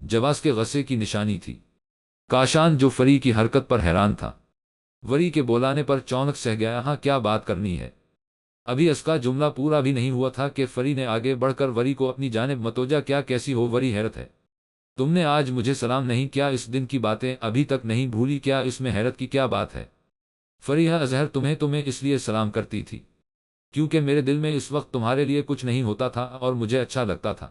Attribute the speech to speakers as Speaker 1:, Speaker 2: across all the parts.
Speaker 1: جواز کے غصے کی نشانی تھی۔ کاشان جو فری کی حرکت پر حیران تھا، وری کے بولانے پر چونک سہ گیا۔ ہاں کیا بات کرنی ہے؟ ابھی اس کا جملہ پورا بھی نہیں ہوا تھا کہ فری نے آگے بڑھ کر وری کو اپنی جانب متوجہ کیا۔ کیسی ہو وری؟ حیرت ہے، تم نے آج مجھے سلام نہیں کیا، اس دن کی باتیں ابھی تک نہیں بھولی کیا؟ اس میں حیرت کی کیا بات ہے؟ فریحہ اظہر تمہیں اس لیے سلام کرتی تھی کیونکہ میرے دل میں اس وقت تمہارے لیے کچھ نہیں ہوتا تھا اور مجھے اچھا لگتا تھا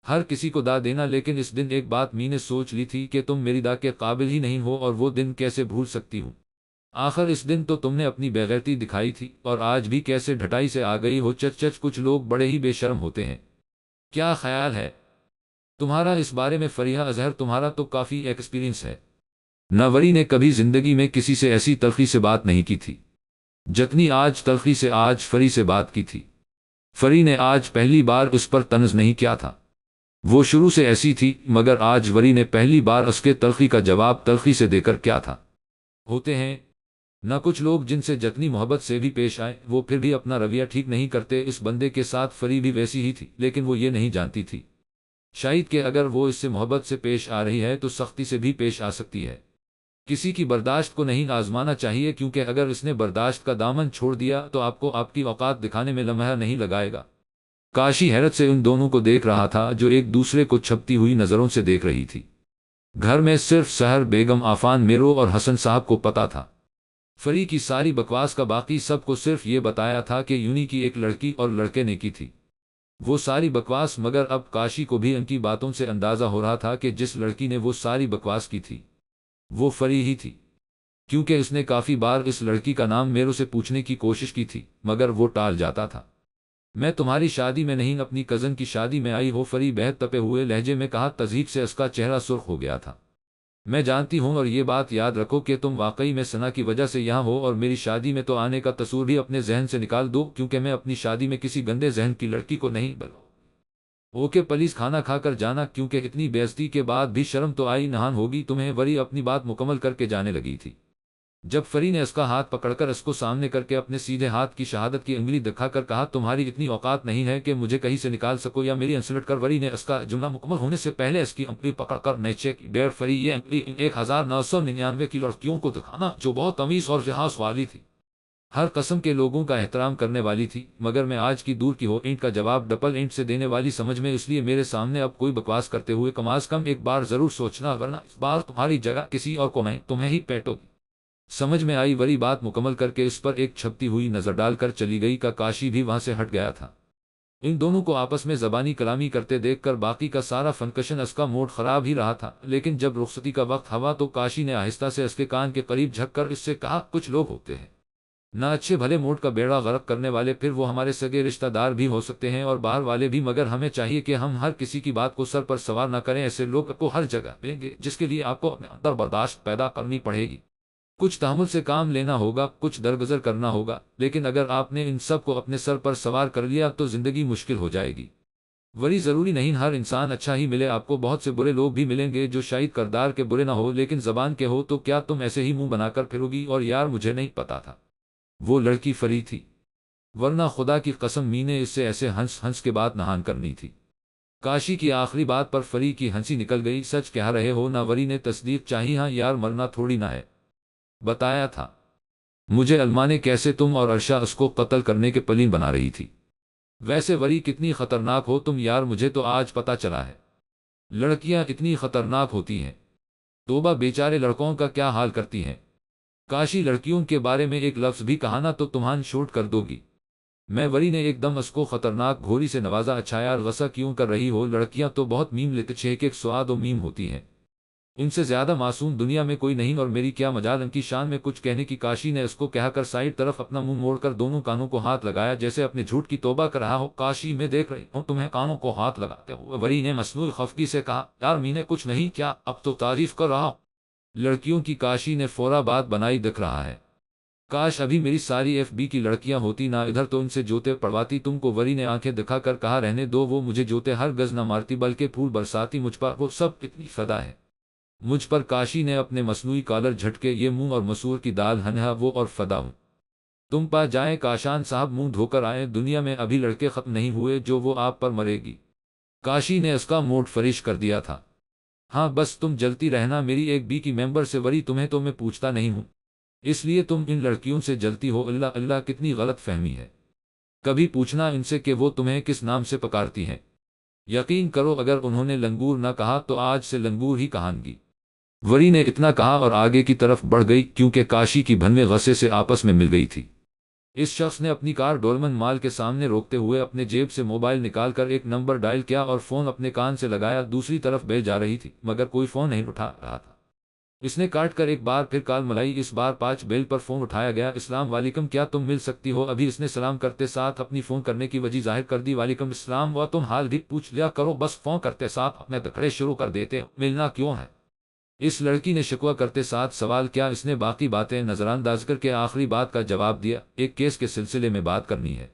Speaker 1: ہر کسی کو دا دینا، لیکن اس دن ایک بات میں نے سوچ لی تھی کہ تم میری دا کے قابل ہی نہیں ہو، اور وہ دن کیسے بھول سکتی ہوں؟ آخر اس دن تو تم نے اپنی بےغیرتی دکھائی تھی، اور آج بھی کیسے ڈھٹائی سے آ گئی ہو؟ چچ کچھ لوگ بڑے ہی بے شرم ہوتے ہیں۔ کیا خیال ہے تمہارا اس بارے میں فریحہ اظہر؟ تمہارا تو کافی ایکسپیرینس ہے۔ نوری نے کبھی زندگی میں کسی سے ایسی تلخی سے بات نہیں کی تھی جتنی آج تلخی سے آج فری سے بات کی تھی۔ فری نے آج پہلی بار اس پر طنز نہیں کیا تھا، وہ شروع سے ایسی تھی، مگر آج وری نے پہلی بار اس کے تلخی کا جواب تلخی سے دے کر کیا تھا۔ ہوتے ہیں نہ کچھ لوگ جن سے جتنی محبت سے بھی پیش آئے وہ پھر بھی اپنا رویہ ٹھیک نہیں کرتے۔ اس بندے کے ساتھ فری بھی ویسی ہی تھی، لیکن وہ یہ نہیں جانتی تھی شاید کہ اگر وہ اس سے محبت سے پیش آ رہی ہے تو سختی سے بھی پیش آ سکتی ہے۔ کسی کی برداشت کو نہیں آزمانا چاہیے، کیونکہ اگر اس نے برداشت کا دامن چھوڑ دیا تو آپ کو آپ کی اوقات دکھانے میں لمحہ نہیں لگائے گا۔ کاشی حیرت سے ان دونوں کو دیکھ رہا تھا جو ایک دوسرے کو چھپتی ہوئی نظروں سے دیکھ رہی تھی۔ گھر میں صرف سحر بیگم، عفان میرو اور حسن صاحب کو پتا تھا فری کی ساری بکواس کا، باقی سب کو صرف یہ بتایا تھا کہ یونی کی ایک لڑکی اور لڑکے نے کی تھی وہ ساری بکواس، مگر اب کاشی کو بھی ان کی باتوں سے اندازہ ہو رہا تھا کہ جس لڑکی نے وہ ساری بکواس کی تھی وہ فری ہی تھی، کیونکہ اس نے کافی بار اس لڑکی کا نام میرو سے پوچھنے کی کوشش کی تھی مگر وہ ٹال جاتا تھا۔ میں تمہاری شادی میں نہیں، اپنی کزن کی شادی میں آئی ہو، فری بہت تپے ہوئے لہجے میں کہا۔ تذہیب سے اس کا چہرہ سرخ ہو گیا تھا۔ میں جانتی ہوں، اور یہ بات یاد رکھو کہ تم واقعی میں ثنا کی وجہ سے یہاں ہو، اور میری شادی میں تو آنے کا تصور بھی اپنے ذہن سے نکال دو، کیونکہ میں اپنی شادی میں کسی گندے ذہن کی لڑکی کو نہیں بلوں۔ اوکے پلیز کھانا کھا کر جانا، کیونکہ اتنی بے عزتی کے بعد بھی شرم تو آئی نہان ہوگی تمہیں۔ وری اپنی بات مکمل کر کے جانے لگی تھی جب فری نے اس کا ہاتھ پکڑ کر اس کو سامنے کر کے اپنے سیدھے ہاتھ کی شہادت کی انگلی دکھا کر کہا، تمہاری اتنی اوقات نہیں ہے کہ مجھے کہیں سے نکال سکو یا میری انسلٹ کر۔ وری نے اس کا جملہ مکمل ہونے سے پہلے اس کی انگلی پکڑ کر نیچے کی ڈیر فری، یہ انگلی ان 1999 کی لڑکیوں کو دکھانا جو بہت تمیز اور لحاظ والی تھی، ہر قسم کے لوگوں کا احترام کرنے والی تھی، مگر میں آج کی دور کی ہو اینٹ کا جواب ڈبل اینٹ سے دینے والی سمجھ میں، اس لیے میرے سامنے اب کوئی بکواس کرتے ہوئے کم از کم ایک بار ضرور سوچنا، ورنہ اس بار تمہاری جگہ کسی اور کو میں تمہیں ہی پیٹو گی۔ سمجھ میں آئی؟ وری بات مکمل کر کے اس پر ایک چھپتی ہوئی نظر ڈال کر چلی گئی۔ کا کاشی بھی وہاں سے ہٹ گیا تھا۔ ان دونوں کو آپس میں زبانی کلامی کرتے دیکھ کر باقی کا سارا فنکشن اس کا موڈ خراب ہی رہا تھا، لیکن جب رخصتی کا وقت ہوا تو کاشی نے آہستہ سے اس کے کان کے قریب جھک کر اس سے کہا، کچھ لوگ ہوتے ہیں نہ اچھے بھلے موڈ کا بیڑا غرق کرنے والے، پھر وہ ہمارے سگے رشتہ دار بھی ہو سکتے ہیں اور باہر والے بھی، مگر ہمیں چاہیے کہ ہم ہر کسی کی بات کو سر پر سوار نہ کریں۔ ایسے لوگ آپ کو ہر جگہ ملیں گے جس کے لیے آپ کو اپنے اندر برداشت پیدا کرنی پڑے گی، کچھ تحمل سے کام لینا ہوگا، کچھ درگزر کرنا ہوگا، لیکن اگر آپ نے ان سب کو اپنے سر پر سوار کر لیا تو زندگی مشکل ہو جائے گی۔ وری ضروری نہیں ہر انسان اچھا ہی ملے، آپ کو بہت سے برے لوگ بھی ملیں گے جو شاید کردار کے برے نہ ہو لیکن زبان کے ہو، تو کیا تم ایسے ہی منہ بنا کر پھرو گی؟ اور یار مجھے نہیں پتا تھا وہ لڑکی فری تھی، ورنہ خدا کی قسم می نے اس سے ایسے ہنس ہنس کے بات نہان کرنی تھی۔ کاشی کی آخری بات پر فری کی ہنسی نکل گئی۔ سچ کہہ رہے ہو نا؟ وری نے تصدیق چاہی۔ ہاں یار، مرنا تھوڑی نہ ہے، بتایا تھا مجھے علما نے کیسے تم اور عرشا اس کو قتل کرنے کے پلین بنا رہی تھی۔ ویسے وری کتنی خطرناک ہو تم یار، مجھے تو آج پتا چلا ہے لڑکیاں اتنی خطرناک ہوتی ہیں۔ توبہ، بیچارے لڑکوں کا کیا حال کرتی ہیں۔ کاشی لڑکیوں کے بارے میں ایک لفظ بھی کہا نا تو تمہان شوٹ کر دو گی میں۔ وری نے ایک دم اس کو خطرناک گھوری سے نوازا۔ اچھا یار، غصہ کیوں کر رہی ہو؟ لڑکیاں تو بہت میم لیتے چھے ایک سواد و میم ہوتی ہیں، ان سے زیادہ معصوم دنیا میں کوئی نہیں، اور میری کیا مجال ان کی شان میں کچھ کہنے کی۔ کاشی نے اس کو کہہ کر سائڈ طرف اپنا منہ موڑ کر دونوں کانوں کو ہاتھ لگایا جیسے اپنے جھوٹ کی توبہ کر رہا ہو۔ کاشی، میں دیکھ رہی ہوں تمہیں کانوں کو ہاتھ لگاتے ہوئے۔ وری نے مصنوعی خفگی سے کہا، یار می نے کچھ نہیں کیا، اب تو تعریف کر رہا ہوں لڑکیوں کی۔ کاشی نے فورا بات بنائی، دکھ رہا ہے کاش ابھی میری ساری ایف بی کی لڑکیاں ہوتی نا ادھر تو ان سے جوتے پڑواتی تم کو۔ وری نے آنکھیں دکھا کر کہا، رہنے دو، وہ مجھے جوتے ہر گز نہ مارتی بلکہ پھول برساتی مجھ پر، وہ سب اتنی فدا ہے مجھ پر۔ کاشی نے اپنے مصنوعی کالر جھٹکے، یہ منہ اور مسور کی دال ہنہا، وہ اور فدا ہوں تم پا جائیں کاشان صاحب، منہ دھو کر آئیں، دنیا میں ابھی لڑکے ختم نہیں ہوئے جو وہ آپ پر مرے گی۔ کاشی نے اس کا موڈ فریش کر دیا تھا۔ ہاں بس تم جلتی رہنا، میری ایک بی کی ممبر سے وری تمہیں تو میں پوچھتا نہیں ہوں، اس لیے تم ان لڑکیوں سے جلتی ہو۔ اللہ اللہ، کتنی غلط فہمی ہے، کبھی پوچھنا ان سے کہ وہ تمہیں کس نام سے پکارتی ہیں۔ یقین کرو اگر انہوں نے لنگور نہ کہا تو آج سے لنگور ہی کہان گی۔ وری نے اتنا کہا اور آگے کی طرف بڑھ گئی کیونکہ کاشی کی بھنویں غصے سے آپس میں مل گئی تھی۔ اس شخص نے اپنی کار ڈولمن مال کے سامنے روکتے ہوئے اپنے جیب سے موبائل نکال کر ایک نمبر ڈائل کیا اور فون اپنے کان سے لگایا۔ دوسری طرف بیل جا رہی تھی مگر کوئی فون نہیں اٹھا رہا تھا۔ اس نے کاٹ کر ایک بار پھر کال ملائی، اس بار 5 بیل پر فون اٹھایا گیا۔ السلام علیکم، کیا تم مل سکتی ہو ابھی؟ اس نے سلام کرتے ساتھ اپنی فون کرنے کی وجہ ظاہر کر دی۔ وعلیکم السلام، وہ تم حال بھی پوچھ لیا کرو، بس فون کرتے ساتھ اپنے دکڑے شروع کر دیتے ہو، ملنا کیوں ہے؟ اس لڑکی نے شکوہ کرتے ساتھ سوال کیا۔ اس نے باقی باتیں نظر انداز کر کے آخری بات کا جواب دیا، ایک کیس کے سلسلے میں بات کرنی ہے۔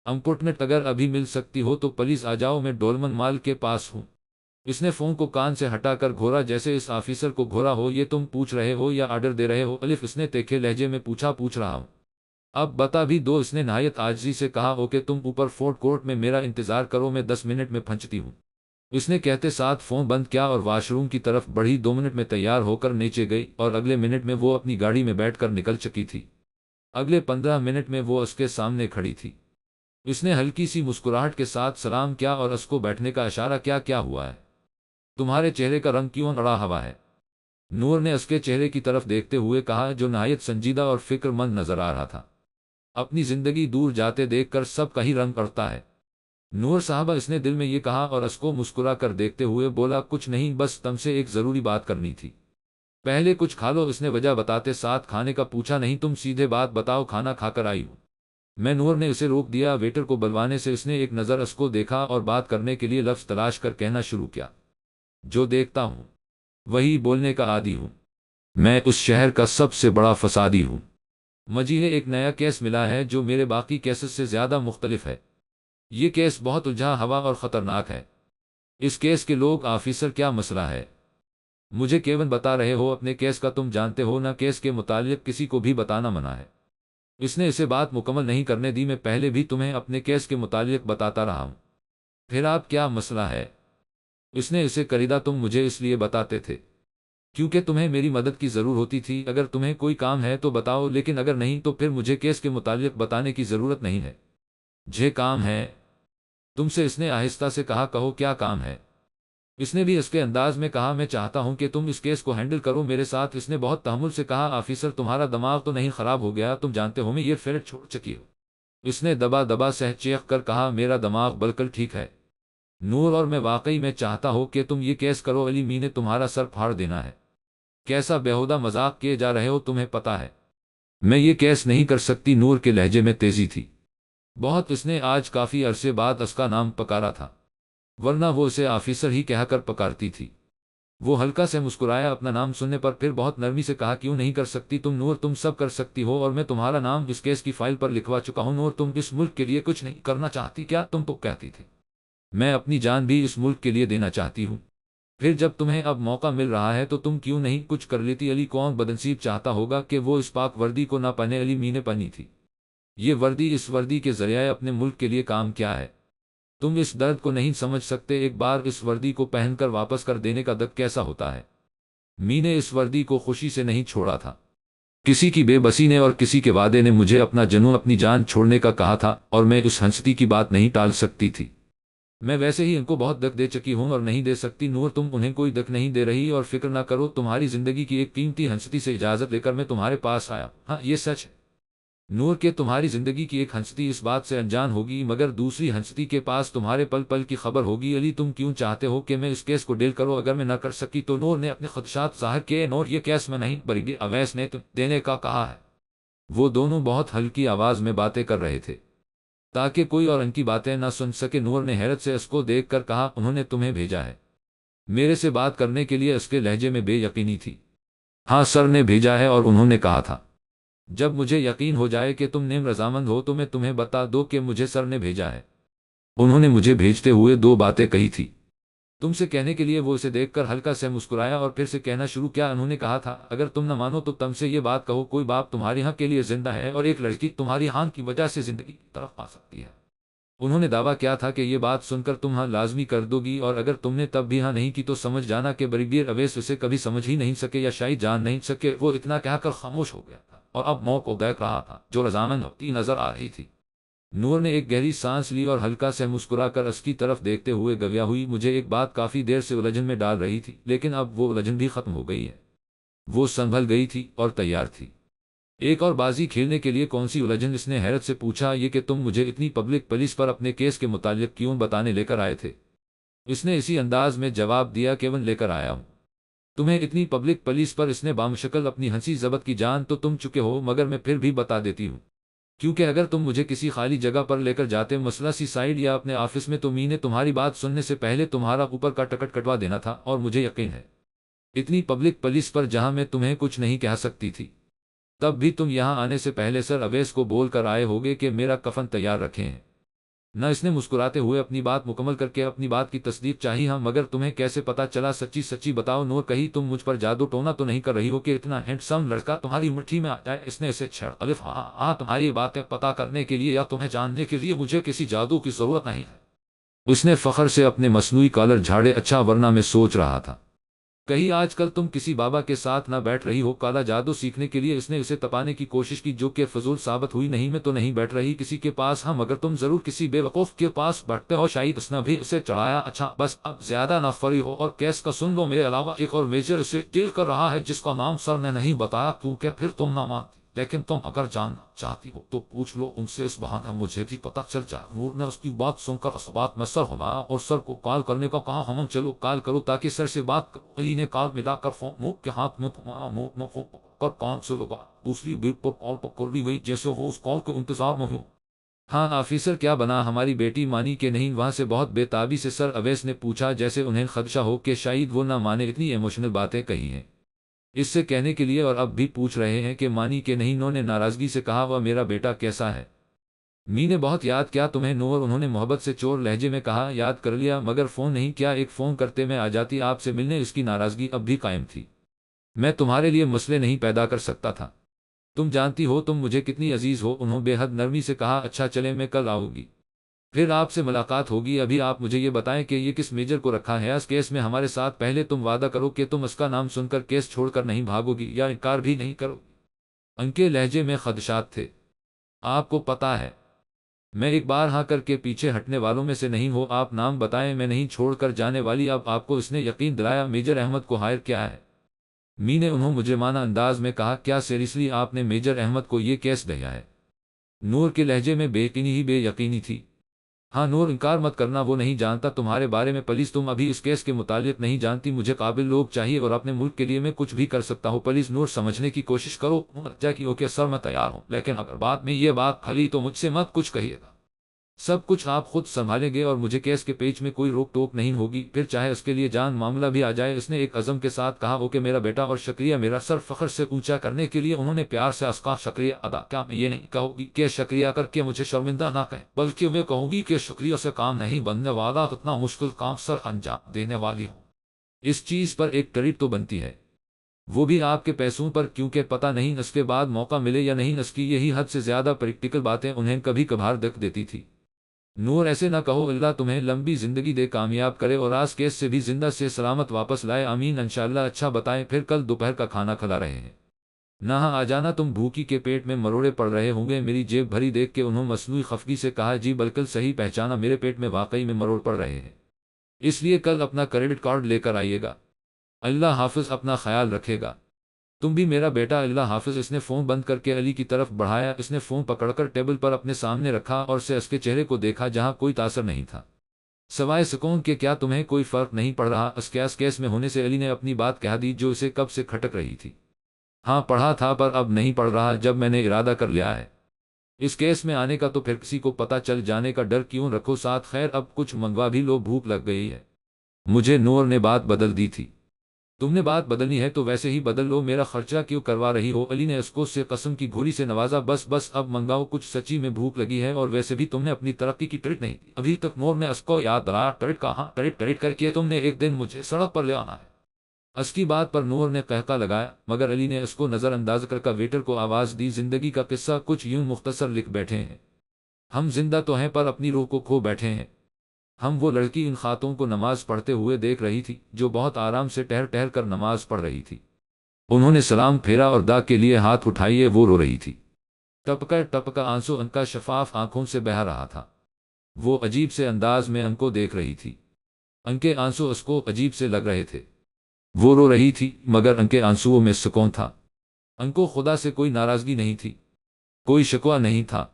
Speaker 1: امپورٹنٹ، اگر ابھی مل سکتی ہو تو پلیز آ جاؤ، میں ڈولمن مال کے پاس ہوں۔ اس نے فون کو کان سے ہٹا کر گھورا جیسے اس آفیسر کو گھورا ہو۔ یہ تم پوچھ رہے ہو یا آرڈر دے رہے ہو؟ الف، اس نے تیکھے لہجے میں پوچھا۔ پوچھ رہا ہوں۔ اب بتا بھی دو، اس نے نہایت عاجزی سے کہا۔ اوکے، تم اوپر فوڈ کورٹ میں میرا انتظار کرو، میں 10 منٹ میں پہنچتی ہوں۔ اس نے کہتے ساتھ فون بند کیا اور واش روم کی طرف بڑھی۔ 2 منٹ میں تیار ہو کر نیچے گئی اور اگلے منٹ میں وہ اپنی گاڑی میں بیٹھ کر نکل چکی تھی۔ اگلے 15 منٹ میں وہ اس کے سامنے کھڑی تھی۔ اس نے ہلکی سی مسکراہٹ کے ساتھ سلام کیا اور اس کو بیٹھنے کا اشارہ کیا۔ کیا ہوا ہے؟ تمہارے چہرے کا رنگ کیوں اڑا ہوا ہے؟ نور نے اس کے چہرے کی طرف دیکھتے ہوئے کہا، جو نہایت سنجیدہ اور فکر مند نظر آ رہا تھا۔ اپنی زندگی دور جاتے دیکھ کر سب کا ہی رنگ اڑتا ہے نور صاحبہ، اس نے دل میں یہ کہا اور اس کو مسکرا کر دیکھتے ہوئے بولا، کچھ نہیں، بس تم سے ایک ضروری بات کرنی تھی۔ پہلے کچھ کھا لو، اس نے وجہ بتاتے ساتھ کھانے کا پوچھا۔ نہیں، تم سیدھے بات بتاؤ، کھانا کھا کر آئی ہوں میں؟ نور نے اسے روک دیا۔ ویٹر کو بلوانے سے اس نے ایک نظر اس کو دیکھا اور بات کرنے کے لیے لفظ تلاش کر کہنا شروع کیا، جو دیکھتا ہوں وہی بولنے کا عادی ہوں، میں اس شہر کا سب سے بڑا فسادی ہوں، مجھے ایک نیا کیس ملا ہے جو میرے باقی کیسز سے زیادہ مختلف ہے۔ یہ کیس بہت الجھا ہوا اور خطرناک ہے۔ اس کیس کے لوگ آفیسر، کیا مسئلہ ہے؟ مجھے کیون بتا رہے ہو اپنے کیس کا؟ تم جانتے ہو نا کیس کے متعلق کسی کو بھی بتانا منع ہے۔ اس نے اسے بات مکمل نہیں کرنے دی۔ میں پہلے بھی تمہیں اپنے کیس کے متعلق بتاتا رہا ہوں، پھر آپ کیا مسئلہ ہے؟ اس نے اسے کریدا، تم مجھے اس لیے بتاتے تھے کیونکہ تمہیں میری مدد کی ضرورت ہوتی تھی۔ اگر تمہیں کوئی کام ہے تو بتاؤ، لیکن اگر نہیں تو پھر مجھے کیس کے متعلق بتانے کی ضرورت نہیں ہے۔ مجھے کام ہے تم سے، اس نے آہستہ سے کہا۔ کہو کیا کام ہے؟ اس نے بھی اس کے انداز میں کہا، میں چاہتا ہوں کہ تم اس کیس کو ہینڈل کرو میرے ساتھ۔ اس نے بہت تحمل سے کہا، آفیسر تمہارا دماغ تو نہیں خراب ہو گیا؟ تم جانتے ہو میں یہ فیلڈ چھوڑ چکی ہوں۔ اس نے دبا دبا سہ چیخ کر کہا، میرا دماغ بالکل ٹھیک ہے نور، اور میں واقعی میں چاہتا ہوں کہ تم یہ کیس کرو۔ علی می نے تمہارا سر پھاڑ دینا ہے۔ کیسا بیہودہ مذاق کیے جا رہے ہو، تمہیں پتا ہے میں یہ کیس نہیں کر سکتی۔ نور کے لہجے میں تیزی تھی بہت۔ اس نے آج کافی عرصے بعد اس کا نام پکارا تھا، ورنہ وہ اسے آفیسر ہی کہا کر پکارتی تھی۔ وہ ہلکا سے مسکرایا اپنا نام سننے پر، پھر بہت نرمی سے کہا، کیوں نہیں کر سکتی تم نور؟ تم سب کر سکتی ہو، اور میں تمہارا نام اس کیس کی فائل پر لکھوا چکا ہوں۔ نور، تم اس ملک کے لیے کچھ نہیں کرنا چاہتی کیا؟ تم تو کہتی تھی میں اپنی جان بھی اس ملک کے لیے دینا چاہتی ہوں، پھر جب تمہیں اب موقع مل رہا ہے تو تم کیوں نہیں کچھ کر لیتی؟ علی، کون بدنصیب چاہتا ہوگا کہ وہ اس پاک وردی کو نہ پہنے؟ علی می نے پہنی تھی یہ وردی، اس وردی کے ذریعے اپنے ملک کے لیے کام کیا ہے؟ تم اس درد کو نہیں سمجھ سکتے، ایک بار اس وردی کو پہن کر واپس کر دینے کا درد کیسا ہوتا ہے؟ می نے اس وردی کو خوشی سے نہیں چھوڑا تھا، کسی کی بے بسی نے اور کسی کے وعدے نے مجھے اپنا جنون، اپنی جان چھوڑنے کا کہا تھا، اور میں اس ہنستی کی بات نہیں ٹال سکتی تھی۔ میں ویسے ہی ان کو بہت دکھ دے چکی ہوں اور نہیں دے سکتی۔ نور، تم انہیں کوئی دکھ نہیں دے رہی، اور فکر نہ کرو، تمہاری زندگی کی ایک قیمتی ہنستی سے اجازت لے کر میں تمہارے پاس آیا۔ ہاں، یہ سچ ہے نور کہ تمہاری زندگی کی ایک ہنستی اس بات سے انجان ہوگی، مگر دوسری ہنستی کے پاس تمہارے پل پل کی خبر ہوگی۔ علی، تم کیوں چاہتے ہو کہ میں اس کیس کو ڈیل کروں اگر میں نہ کر سکی تو؟ نور نے اپنے خدشات ظاہر کیے۔ نور، یہ کیس میں نہیں بلکہ اویس نے دینے کا کہا ہے۔ وہ دونوں بہت ہلکی آواز میں باتیں کر رہے تھے تاکہ کوئی اور ان کی باتیں نہ سن سکے۔ نور نے حیرت سے اس کو دیکھ کر کہا، انہوں نے تمہیں بھیجا ہے میرے سے بات کرنے کے لیے؟ اس کے لہجے میں بے یقینی تھی۔ ہاں سر نے بھیجا ہے، اور انہوں نے کہا تھا جب مجھے یقین ہو جائے کہ تم نیم رضامند ہو تو میں تمہیں بتا دو کہ مجھے سر نے بھیجا ہے۔ انہوں نے مجھے بھیجتے ہوئے 2 باتیں کہی تھی تم سے کہنے کے لیے۔ وہ اسے دیکھ کر ہلکا سے مسکرایا اور پھر سے کہنا شروع کیا، انہوں نے کہا تھا اگر تم نہ مانو تو تم سے یہ بات کہو، کوئی باپ تمہاری ہاں کے لیے زندہ ہے اور ایک لڑکی تمہاری ہاں کی وجہ سے زندگی کی طرف آ سکتی ہے۔ انہوں نے دعویٰ کیا تھا کہ یہ بات سن کر تم ہاں لازمی کر دو گی، اور اگر تم نے تب بھی ہاں نہیں کی تو سمجھ جانا کہ بریگیڈیئر اویس اسے کبھی سمجھ ہی نہیں سکے یا شاید جان نہیں سکے۔ وہ اتنا کہہ کر خاموش ہو گیا تھا اور اب مو کو دیکھ رہا تھا جو رضامند ہوتی نظر آ رہی تھی۔ نور نے ایک گہری سانس لی اور ہلکا سے مسکرا کر اس کی طرف دیکھتے ہوئے گویا ہوئی، مجھے ایک بات کافی دیر سے الجھن میں ڈال رہی تھی، لیکن اب وہ الجھن بھی ختم ہو گئی ہے۔ وہ سنبھل گئی تھی اور تیار تھی ایک اور بازی کھیلنے کے لیے۔ کون سی الجھن؟ اس نے حیرت سے پوچھا۔ یہ کہ تم مجھے اتنی پبلک پولیس پر اپنے کیس کے متعلق کیوں بتانے لے کر آئے تھے؟ اس نے اسی انداز میں جواب دیا، کیون لے کر آیا ہوں تمہیں اتنی پبلک پولیس پر؟ اس نے بامشکل اپنی ہنسی ضبط کی، جان تو تم چکے ہو مگر میں پھر بھی بتا دیتی ہوں، کیونکہ اگر تم مجھے کسی خالی جگہ پر لے کر جاتے، مثلا سی سائڈ یا اپنے آفس میں، تو میں نے تمہاری بات سننے سے پہلے تمہارا اوپر کا ٹکٹ کٹوا دینا تھا، اور مجھے یقین ہے اتنی پبلک پولیس پر جہاں میں تمہیں کچھ نہیں کہہ سکتی تھی، تب بھی تم یہاں آنے سے پہلے سر اویس کو بول کر آئے ہوگے کہ میرا کفن تیار رکھے ہیں نہ؟ اس نے مسکراتے ہوئے اپنی بات مکمل کر کے اپنی بات کی تصدیق چاہی۔ ہاں، مگر تمہیں کیسے پتا چلا؟ سچی سچی بتاؤ نور، کہیں تم مجھ پر جادو ٹونا تو نہیں کر رہی ہو کہ اتنا ہینڈسم لڑکا تمہاری مٹھی میں آ جائے؟ اس نے اسے چھیڑ الف ہاں تمہاری باتیں پتا کرنے کے لیے یا تمہیں جاننے کے لیے مجھے کسی جادو کی ضرورت نہیں ہے۔ اس نے فخر سے اپنے مصنوعی کالر جھاڑے۔ اچھا، ورنہ میں سوچ رہا تھا کہیں آج کل تم کسی بابا کے ساتھ نہ بیٹھ رہی ہو کالا جادو سیکھنے کے لیے؟ اس نے اسے تپانے کی کوشش کی جو کہ فضول ثابت ہوئی۔ نہیں، میں تو نہیں بیٹھ رہی کسی کے پاس۔ ہاں، مگر تم ضرور کسی بے وقوف کے پاس بیٹھتے ہو، شاید اس نے بھی اسے چڑھایا۔ اچھا، بس اب زیادہ نہ فری ہو اور کیس کا سن لو۔ میرے علاوہ ایک اور میجر اسے ڈیل کر رہا ہے جس کا نام سر نے نہیں بتایا کیونکہ پھر تم نہ مانتی، لیکن تم اگر جاننا چاہتی ہو تو پوچھ لو ان سے، اس بہانے مجھے بھی پتا چل جائے۔ نور نے اس کی بات سن کر اس بات میں سر ہلایا اور سر کو کال کرنے کا کہا۔ ہم چلو کال کرو تاکہ سر سے بات کرو۔ علی نے کال ملا کر فون نور کے ہاتھ میں تھمایا۔ نور نے فون کر کان سے لگا، دوسری بیٹ پر کال پکڑ لی گئی جیسے وہ اس کال کے انتظار میں ہو۔ ہاں آفیسر، کیا بنا؟ ہماری بیٹی مانی کہ نہیں؟ وہاں سے بہت بے تابی سے سر اویس نے پوچھا، جیسے انہیں خدشہ ہو کہ شاید وہ نہ مانے، اتنی ایموشنل باتیں کہی ہیں اس سے کہنے کے لیے، اور اب بھی پوچھ رہے ہیں کہ مانی کہ نہیں؟ نور نے ناراضگی سے کہا، وہ میرا بیٹا کیسا ہے؟ می نے بہت یاد کیا تمہیں نور، انہوں نے محبت سے چور لہجے میں کہا۔ یاد کر لیا مگر فون نہیں کیا؟ ایک فون کرتے میں آ جاتی آپ سے ملنے۔ اس کی ناراضگی اب بھی قائم تھی۔ میں تمہارے لیے مسئلے نہیں پیدا کر سکتا تھا، تم جانتی ہو تم مجھے کتنی عزیز ہو، انہوں بے حد نرمی سے کہا۔ اچھا چلے، میں کل آؤں گی، پھر آپ سے ملاقات ہوگی۔ ابھی آپ مجھے یہ بتائیں کہ یہ کس میجر کو رکھا ہے اس کیس میں ہمارے ساتھ؟ پہلے تم وعدہ کرو کہ تم اس کا نام سن کر کیس چھوڑ کر نہیں بھاگو گی یا انکار بھی نہیں کرو گی۔ ان کے لہجے میں خدشات تھے۔ آپ کو پتا ہے میں ایک بار ہاں کر کے پیچھے ہٹنے والوں میں سے نہیں ہوں، آپ نام بتائیں، میں نہیں چھوڑ کر جانے والی۔ اب آپ کو اس نے یقین دلایا میجر احمد کو ہائر کیا ہے؟ می نے انہوں مجرمانہ انداز میں کہا۔ کیا سیریسلی آپ نے میجر احمد کو یہ کیس دیا ہے؟ نور کے لہجے میں بے یقینی ہی بے یقینی تھی۔ ہاں نور، انکار مت کرنا، وہ نہیں جانتا تمہارے بارے میں پولیس، تم ابھی اس کیس کے متعلق نہیں جانتی۔ مجھے قابل لوگ چاہیے اور اپنے ملک کے لیے میں کچھ بھی کر سکتا ہوں پولیس۔ نور، سمجھنے کی کوشش کرو۔ اوکے سر، میں تیار ہوں، لیکن اگر بعد میں یہ بات کھلی تو مجھ سے مت کچھ کہیے گا، سب کچھ آپ خود سنبھالیں گے اور مجھے کیس کے پیچ میں کوئی روک ٹوک نہیں ہوگی، پھر چاہے اس کے لیے جان معاملہ بھی آ جائے۔ اس نے ایک عزم کے ساتھ کہا۔ اوکے میرا بیٹا، اور شکریہ میرا سر فخر سے اونچا کرنے کے لیے انہوں نے پیار سے اس کا شکریہ ادا کیا۔ میں یہ نہیں کہوں گی کہ شکریہ کر کے مجھے شرمندہ نہ کہیں، بلکہ میں کہوں گی کہ شکریہ سے کام نہیں بننے والا، اتنا مشکل کام سر انجام دینے والی ہوں۔ اس چیز پر ایک ٹریٹ تو بنتی ہے، وہ بھی آپ کے پیسوں پر، کیونکہ پتہ نہیں اس کے بعد موقع ملے یا نہیں۔ اس کی یہی حد سے زیادہ پریکٹیکل باتیں انہیں کبھی کبھار دکھ دیتی تھی۔ نور، ایسے نہ کہو، اللہ تمہیں لمبی زندگی دے، کامیاب کرے اور آس کیس سے بھی زندہ سے سلامت واپس لائے، آمین انشاءاللہ۔ اچھا بتائیں، پھر کل دوپہر کا کھانا کھلا رہے ہیں؟ نہ آ جانا، تم بھوکی کے پیٹ میں مروڑے پڑ رہے ہوں گے۔ میری جیب بھری دیکھ کے انہوں مصنوعی خفگی سے کہا، جی بالکل صحیح پہچانا، میرے پیٹ میں واقعی میں مروڑ پڑ رہے ہیں، اس لیے کل اپنا کریڈٹ کارڈ لے کر آئیے گا۔ اللہ حافظ، اپنا خیال رکھے گا، تم بھی میرا بیٹا، اللہ حافظ۔ اس نے فون بند کر کے علی کی طرف بڑھایا۔ اس نے فون پکڑ کر ٹیبل پر اپنے سامنے رکھا اور سے اس کے چہرے کو دیکھا جہاں کوئی تاثر نہیں تھا سوائے سکون کے۔ کیا تمہیں کوئی فرق نہیں پڑ رہا اس کیس میں ہونے سے؟ علی نے اپنی بات کہہ دی جو اسے کب سے کھٹک رہی تھی۔ ہاں پڑھا تھا، پر اب نہیں پڑھ رہا، جب میں نے ارادہ کر لیا ہے اس کیس میں آنے کا تو پھر کسی کو پتہ چل جانے کا ڈر کیوں رکھو ساتھ؟ خیر اب کچھ منگوا بھی لو، بھوک لگ گئی ہے مجھے۔ نور نے بات بدل دی تھی۔ تم نے بات بدلنی ہے تو ویسے ہی بدل لو، میرا خرچہ کیوں کروا رہی ہو؟ علی نے اس کو سے قسم کی گھوری سے نوازا۔ بس اب منگاؤ کچھ، سچی میں بھوک لگی ہے، اور ویسے بھی تم نے اپنی ترقی کی ٹریٹ نہیں دی ابھی تک۔ نور نے اس کو یاد دلایا۔ ٹریٹ کہاں؟ ٹریٹ کر کے تم نے ایک دن مجھے سڑک پر لے آنا ہے۔ اس کی بات پر نور نے قہقہ لگایا، مگر علی نے اس کو نظر انداز کر ویٹر کو آواز دی، زندگی کا قصہ کچھ یوں مختصر لکھ بیٹھے ہیں، ہم زندہ تو ہیں پر اپنی روح کو کھو بیٹھے ہیں۔ وہ لڑکی ان خاتون کو نماز پڑھتے ہوئے دیکھ رہی تھی جو بہت آرام سے ٹہر ٹہر کر نماز پڑھ رہی تھی۔ انہوں نے سلام پھیرا اور دا کے لیے ہاتھ اٹھائیے، وہ رو رہی تھی۔ ٹپکا ٹپکا آنسو ان کا شفاف آنکھوں سے بہہ رہا تھا۔ وہ عجیب سے انداز میں ان کو دیکھ رہی تھی۔ ان کے آنسو اس کو عجیب سے لگ رہے تھے۔ وہ رو رہی تھی مگر ان کے آنسوؤں میں سکون تھا۔ ان کو خدا سے کوئی ناراضگی نہیں تھی، کوئی شکوہ نہیں تھا۔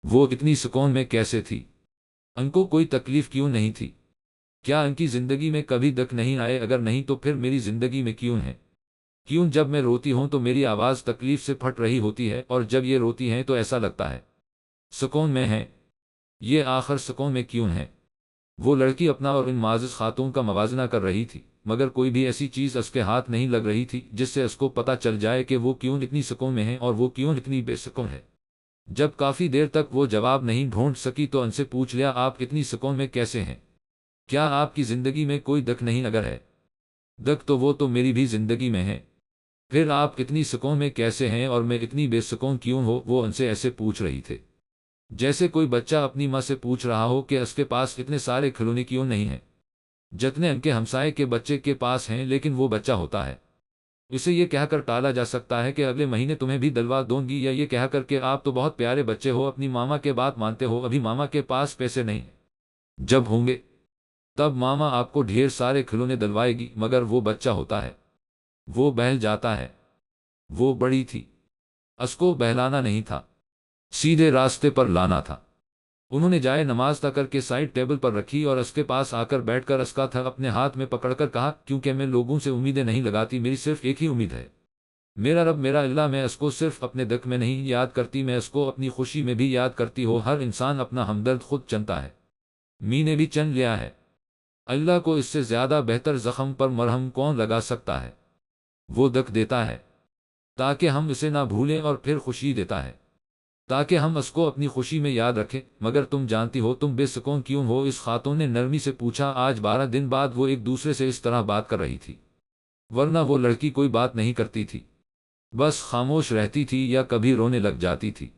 Speaker 1: وہ اتنی سکون میں کیسے تھی؟ ان کو کوئی تکلیف کیوں نہیں تھی؟ کیا ان کی زندگی میں کبھی دکھ نہیں آئے؟ اگر نہیں تو پھر میری زندگی میں کیوں ہے؟ کیوں جب میں روتی ہوں تو میری آواز تکلیف سے پھٹ رہی ہوتی ہے اور جب یہ روتی ہیں تو ایسا لگتا ہے سکون میں ہے؟ یہ آخر سکون میں کیوں ہے؟ وہ لڑکی اپنا اور ان معزز خاتون کا موازنہ کر رہی تھی مگر کوئی بھی ایسی چیز اس کے ہاتھ نہیں لگ رہی تھی جس سے اس کو پتہ چل جائے کہ وہ کیوں اتنی سکون میں ہے اور وہ کیوں اتنی بے سکون ہے۔ جب کافی دیر تک وہ جواب نہیں ڈھونڈ سکی تو ان سے پوچھ لیا، آپ اتنی سکون میں کیسے ہیں؟ کیا آپ کی زندگی میں کوئی دکھ نہیں؟ اگر ہے دکھ تو وہ تو میری بھی زندگی میں ہے، پھر آپ اتنی سکون میں کیسے ہیں اور میں اتنی بے سکون کیوں ہو؟ وہ ان سے ایسے پوچھ رہی تھے جیسے کوئی بچہ اپنی ماں سے پوچھ رہا ہو کہ اس کے پاس اتنے سارے کھلونے کیوں نہیں ہیں جتنے ان کے ہمسائے کے بچے کے پاس ہیں، لیکن وہ بچہ ہوتا ہے۔ اسے یہ کہہ کر ٹالا جا سکتا ہے کہ اگلے مہینے تمہیں بھی دلوا دوں گی، یا یہ کہہ کر کہ آپ تو بہت پیارے بچے ہو، اپنی ماما کے بات مانتے ہو، ابھی ماما کے پاس پیسے نہیں ہیں، جب ہوں گے تب ماما آپ کو ڈھیر سارے کھلونے دلوائے گی۔ مگر وہ بچہ ہوتا ہے، وہ بہل جاتا ہے۔ وہ بڑی تھی، اس کو بہلانا نہیں تھا، سیدھے راستے پر لانا تھا۔ انہوں نے جائے نماز طے کر کے سائڈ ٹیبل پر رکھی اور اس کے پاس آ کر بیٹھ کر اس کا تھا اپنے ہاتھ میں پکڑ کر کہا، کیونکہ میں لوگوں سے امیدیں نہیں لگاتی، میری صرف ایک ہی امید ہے، میرا رب میرا اللہ۔ میں اس کو صرف اپنے دکھ میں نہیں یاد کرتی، میں اس کو اپنی خوشی میں بھی یاد کرتی ہو۔ ہر انسان اپنا ہمدرد خود چنتا ہے، می نے بھی چن لیا ہے۔ اللہ کو اس سے زیادہ بہتر زخم پر مرہم کون لگا سکتا ہے؟ وہ دکھ دیتا ہے تاکہ ہم اسے نہ بھولیں اور پھر خوشی دیتا ہے تاکہ ہم اس کو اپنی خوشی میں یاد رکھیں۔ مگر تم جانتی ہو تم بے سکون کیوں ہو؟ اس خاتون نے نرمی سے پوچھا۔ آج 12 دن بعد وہ ایک دوسرے سے اس طرح بات کر رہی تھی، ورنہ وہ لڑکی کوئی بات نہیں کرتی تھی، بس خاموش رہتی تھی یا کبھی رونے لگ جاتی تھی۔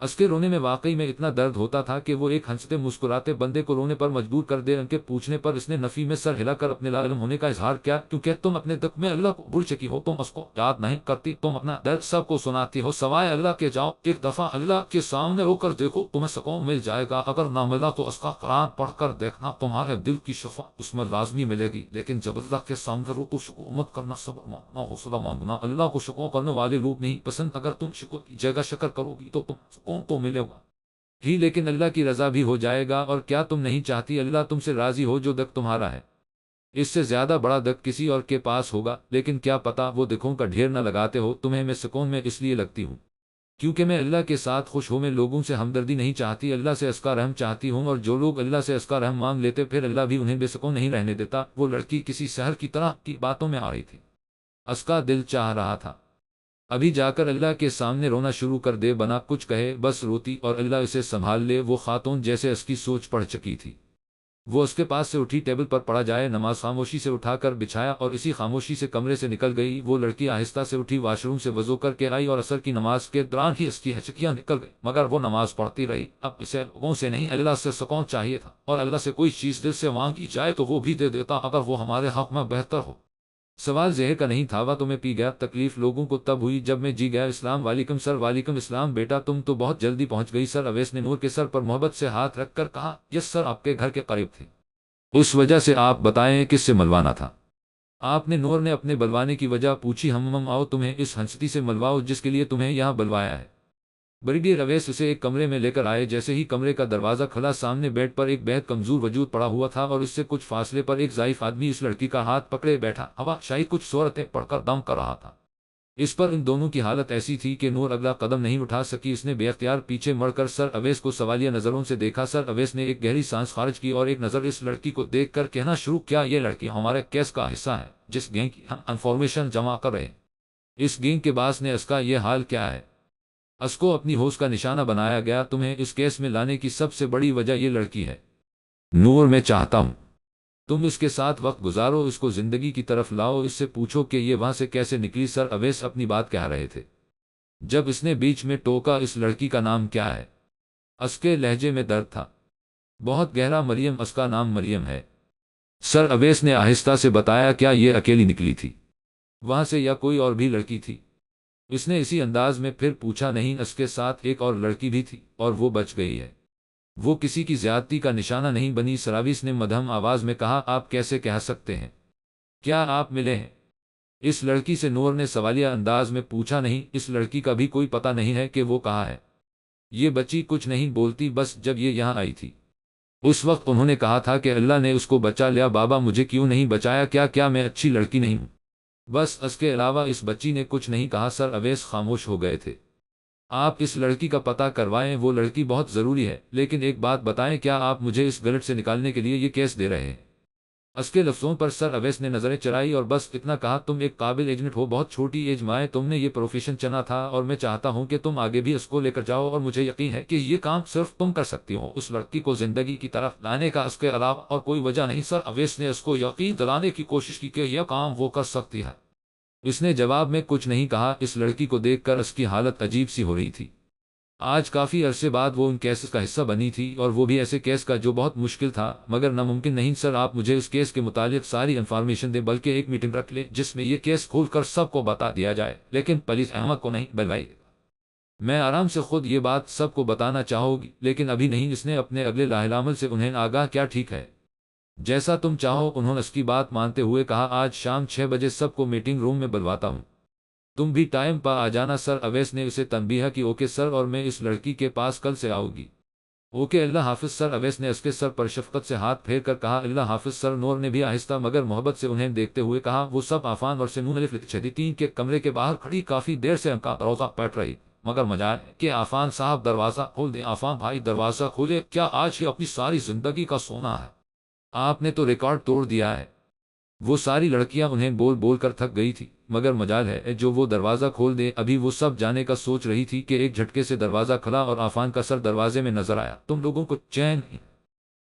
Speaker 1: اس کے رونے میں واقعی میں اتنا درد ہوتا تھا کہ وہ ایک ہنستے مسکراتے بندے کو رونے پر مجبور کر دے۔ ان کے پوچھنے پر اس نے نفی میں سر ہلا کر اپنے لا علم ہونے کا اظہار کیا، کیونکہ تم اپنے دکھ میں اللہ کو بھول چکی ہو، تم اس کو یاد نہیں کرتی، تم اپنا درد سب کو سناتی ہو سوائے اللہ کے۔ جاؤ ایک دفعہ اللہ کے سامنے رو کر دیکھو، تمہیں سکون مل جائے گا، اگر نہ ملا تو اس کا قرآن پڑھ کر دیکھنا، تمہارے دل کی شفا اس میں لازمی ملے گی۔ لیکن جب اللہ کے سامنے رو تو شکوہ مت کرنا، صبر مانگنا، حوصلہ مانگنا۔ اللہ کو شکوہ کرنے والے لوگ نہیں پسند، اگر تم شکوہ کی جگہ شکر کرو گی تو تم سکون تو ملے گا ہی، لیکن اللہ کی رضا بھی ہو جائے گا۔ اور کیا تم نہیں چاہتی اللہ تم سے راضی ہو؟ جو دکھ تمہارا ہے اس سے زیادہ بڑا دکھ کسی اور کے پاس ہوگا، لیکن کیا پتا وہ دکھوں کا ڈھیر نہ لگاتے ہو تمہیں۔ میں سکون میں اس لیے لگتی ہوں کیونکہ میں اللہ کے ساتھ خوش ہوں، میں لوگوں سے ہمدردی نہیں چاہتی، اللہ سے اس کا رحم چاہتی ہوں، اور جو لوگ اللہ سے اس کا رحم مانگ لیتے پھر اللہ بھی انہیں بے سکون نہیں رہنے دیتا۔ وہ لڑکی کسی سحر کی طرح کی باتوں میں آ رہی تھی، اس کا دل چاہ رہا تھا ابھی جا کر اللہ کے سامنے رونا شروع کر دے، بنا کچھ کہے بس روتی اور اللہ اسے سنبھال لے۔ وہ خاتون جیسے اس کی سوچ پڑ چکی تھی، وہ اس کے پاس سے اٹھی، ٹیبل پر پڑا جائے نماز خاموشی سے اٹھا کر بچھایا اور اسی خاموشی سے کمرے سے نکل گئی۔ وہ لڑکی آہستہ سے اٹھی، واش روم سے وضو کر کے آئی اور عصر کی نماز کے دوران ہی اس کی ہچکیاں نکل گئی، مگر وہ نماز پڑھتی رہی۔ اب اسے لوگوں سے نہیں اللہ سے سکون چاہیے تھا، اور اللہ سے کوئی چیز دل سے مانگی جائے تو وہ بھی دے دیتا اگر وہ ہمارے حق میں بہتر ہو۔ سوال زہر کا نہیں تھا، وہ تمہیں پی گیا۔ تکلیف لوگوں کو تب ہوئی جب میں جی گیا۔ اسلام وعلیکم سر۔ وعلیکم السلام بیٹا، تم تو بہت جلدی پہنچ گئی۔ سر اویس نے نور کے سر پر محبت سے ہاتھ رکھ کر کہا، یس سر، آپ کے گھر کے قریب تھے، اس وجہ سے آپ بتائیں کس سے ملوانا تھا آپ نے؟ نور نے اپنے بلوانے کی وجہ پوچھی۔ ہم آؤ تمہیں اس ہنستی سے ملواؤ جس کے لیے تمہیں یہاں بلوایا ہے۔ بریگیڈیئر اویس اسے ایک کمرے میں لے کر آئے۔ جیسے ہی کمرے کا دروازہ کھلا، سامنے بیڈ پر ایک بہت کمزور وجود پڑا ہوا تھا اور اس سے کچھ فاصلے پر ایک ضعیف آدمی اس لڑکی کا ہاتھ پکڑے بیٹھا ہوا شاید کچھ صورتیں پڑھ کر دم کر رہا تھا۔ اس پر ان دونوں کی حالت ایسی تھی کہ نور اگلا قدم نہیں اٹھا سکی۔ اس نے بے اختیار پیچھے مڑ کر سر اویس کو سوالیہ نظروں سے دیکھا۔ سر اویس نے ایک گہری سانس خارج کی اور ایک نظر اس لڑکی کو دیکھ کر کہنا شروع کیا، یہ لڑکی ہمارے کیس کا حصہ ہے جس گینگ کی ہم انفارمیشن جمع کر رہے ہیں۔ اس گینگ کے باس نے اس کا یہ حال کیا ہے؟ اس کو اپنی ہوش کا نشانہ بنایا گیا۔ تمہیں اس کیس میں لانے کی سب سے بڑی وجہ یہ لڑکی ہے نور۔ میں چاہتا ہوں تم اس کے ساتھ وقت گزارو، اس کو زندگی کی طرف لاؤ، اس سے پوچھو کہ یہ وہاں سے کیسے نکلی۔ سر اویس اپنی بات کہہ رہے تھے جب اس نے بیچ میں ٹوکا، اس لڑکی کا نام کیا ہے؟ اس کے لہجے میں درد تھا، بہت گہرا۔ مریم، اس کا نام مریم ہے، سر اویس نے آہستہ سے بتایا۔ کیا یہ اکیلی نکلی تھی وہاں سے یا کوئی اور بھی لڑکی تھی؟ اس نے اسی انداز میں پھر پوچھا۔ نہیں، اس کے ساتھ ایک اور لڑکی بھی تھی اور وہ بچ گئی ہے۔ وہ کسی کی زیادتی کا نشانہ نہیں بنی، سراویس نے مدھم آواز میں کہا۔ آپ کیسے کہہ سکتے ہیں؟ کیا آپ ملے ہیں اس لڑکی سے؟ نور نے سوالیہ انداز میں پوچھا۔ نہیں، اس لڑکی کا بھی کوئی پتہ نہیں ہے کہ وہ کہاں ہے۔ یہ بچی کچھ نہیں بولتی، بس جب یہ یہاں آئی تھی اس وقت انہوں نے کہا تھا کہ اللہ نے اس کو بچا لیا۔ بابا، مجھے کیوں نہیں بچایا؟ کیا میں اچھی لڑکی نہیں ہوں؟ بس اس کے علاوہ اس بچی نے کچھ نہیں کہا۔ سر اویس خاموش ہو گئے تھے۔ آپ اس لڑکی کا پتہ کروائیں، وہ لڑکی بہت ضروری ہے، لیکن ایک بات بتائیں، کیا آپ مجھے اس گلٹ سے نکالنے کے لیے یہ کیس دے رہے ہیں؟ اس کے لفظوں پر سر اویس نے نظریں چرائی اور بس اتنا کہا، تم ایک قابل ایجنٹ ہو، بہت چھوٹی ایج میں تم نے یہ پروفیشن چنا تھا اور میں چاہتا ہوں کہ تم آگے بھی اس کو لے کر جاؤ، اور مجھے یقین ہے کہ یہ کام صرف تم کر سکتی ہو۔ اس لڑکی کو زندگی کی طرف لانے کا اس کے علاوہ اور کوئی وجہ نہیں۔ سر اویس نے اس کو یقین دلانے کی کوشش کی کہ یہ کام وہ کر سکتی ہے۔ اس نے جواب میں کچھ نہیں کہا۔ اس لڑکی کو دیکھ کر اس کی حالت عجیب سی ہو رہی تھی۔ آج کافی عرصے بعد وہ ان کیسز کا حصہ بنی تھی، اور وہ بھی ایسے کیس کا جو بہت مشکل تھا مگر ناممکن نہیں۔ سر، آپ مجھے اس کیس کے متعلق ساری انفارمیشن دیں، بلکہ ایک میٹنگ رکھ لیں جس میں یہ کیس کھول کر سب کو بتا دیا جائے، لیکن پلیز احمد کو نہیں بلوائیے۔ میں آرام سے خود یہ بات سب کو بتانا چاہوں گی، لیکن ابھی نہیں۔ اس نے اپنے اگلے لاحق العمل سے انہیں آگاہ کیا؟ ٹھیک ہے، جیسا تم چاہو، انہوں نے اس کی بات مانتے ہوئے کہا۔ آج شام 6 بجے سب کو میٹنگ روم میں بلواتا ہوں، تم بھی ٹائم پر آ جانا۔ سر اویس نے اسے تنبیہ کی۔ اوکے سر، اور میں اس لڑکی کے پاس کل سے آؤں گی۔ اوکے، اللہ حافظ۔ سر اویس نے اس کے سر پر شفقت سے ہاتھ پھیر کر کہا۔ اللہ حافظ سر۔ نور نے بھی آہستہ مگر محبت سے انہیں دیکھتے ہوئے کہا۔ وہ سب عفان اور سنون الف شدیدین کے کمرے کے باہر کھڑی کافی دیر سے ان کا روزہ پٹ رہی، مگر مجال ہے کہ عفان صاحب دروازہ کھول دیں۔ عفان بھائی دروازہ کھولے، کیا آج ہی اپنی ساری زندگی کا سونا ہے؟ آپ نے تو ریکارڈ توڑ دیا ہے۔ وہ ساری لڑکیاں انہیں بول بول کر تھک گئی تھی، مگر مجال ہے جو وہ دروازہ کھول دے۔ ابھی وہ سب جانے کا سوچ رہی تھی کہ ایک جھٹکے سے دروازہ کھلا اور عفان کا سر دروازے میں نظر آیا۔ تم لوگوں کو چین نہیں؟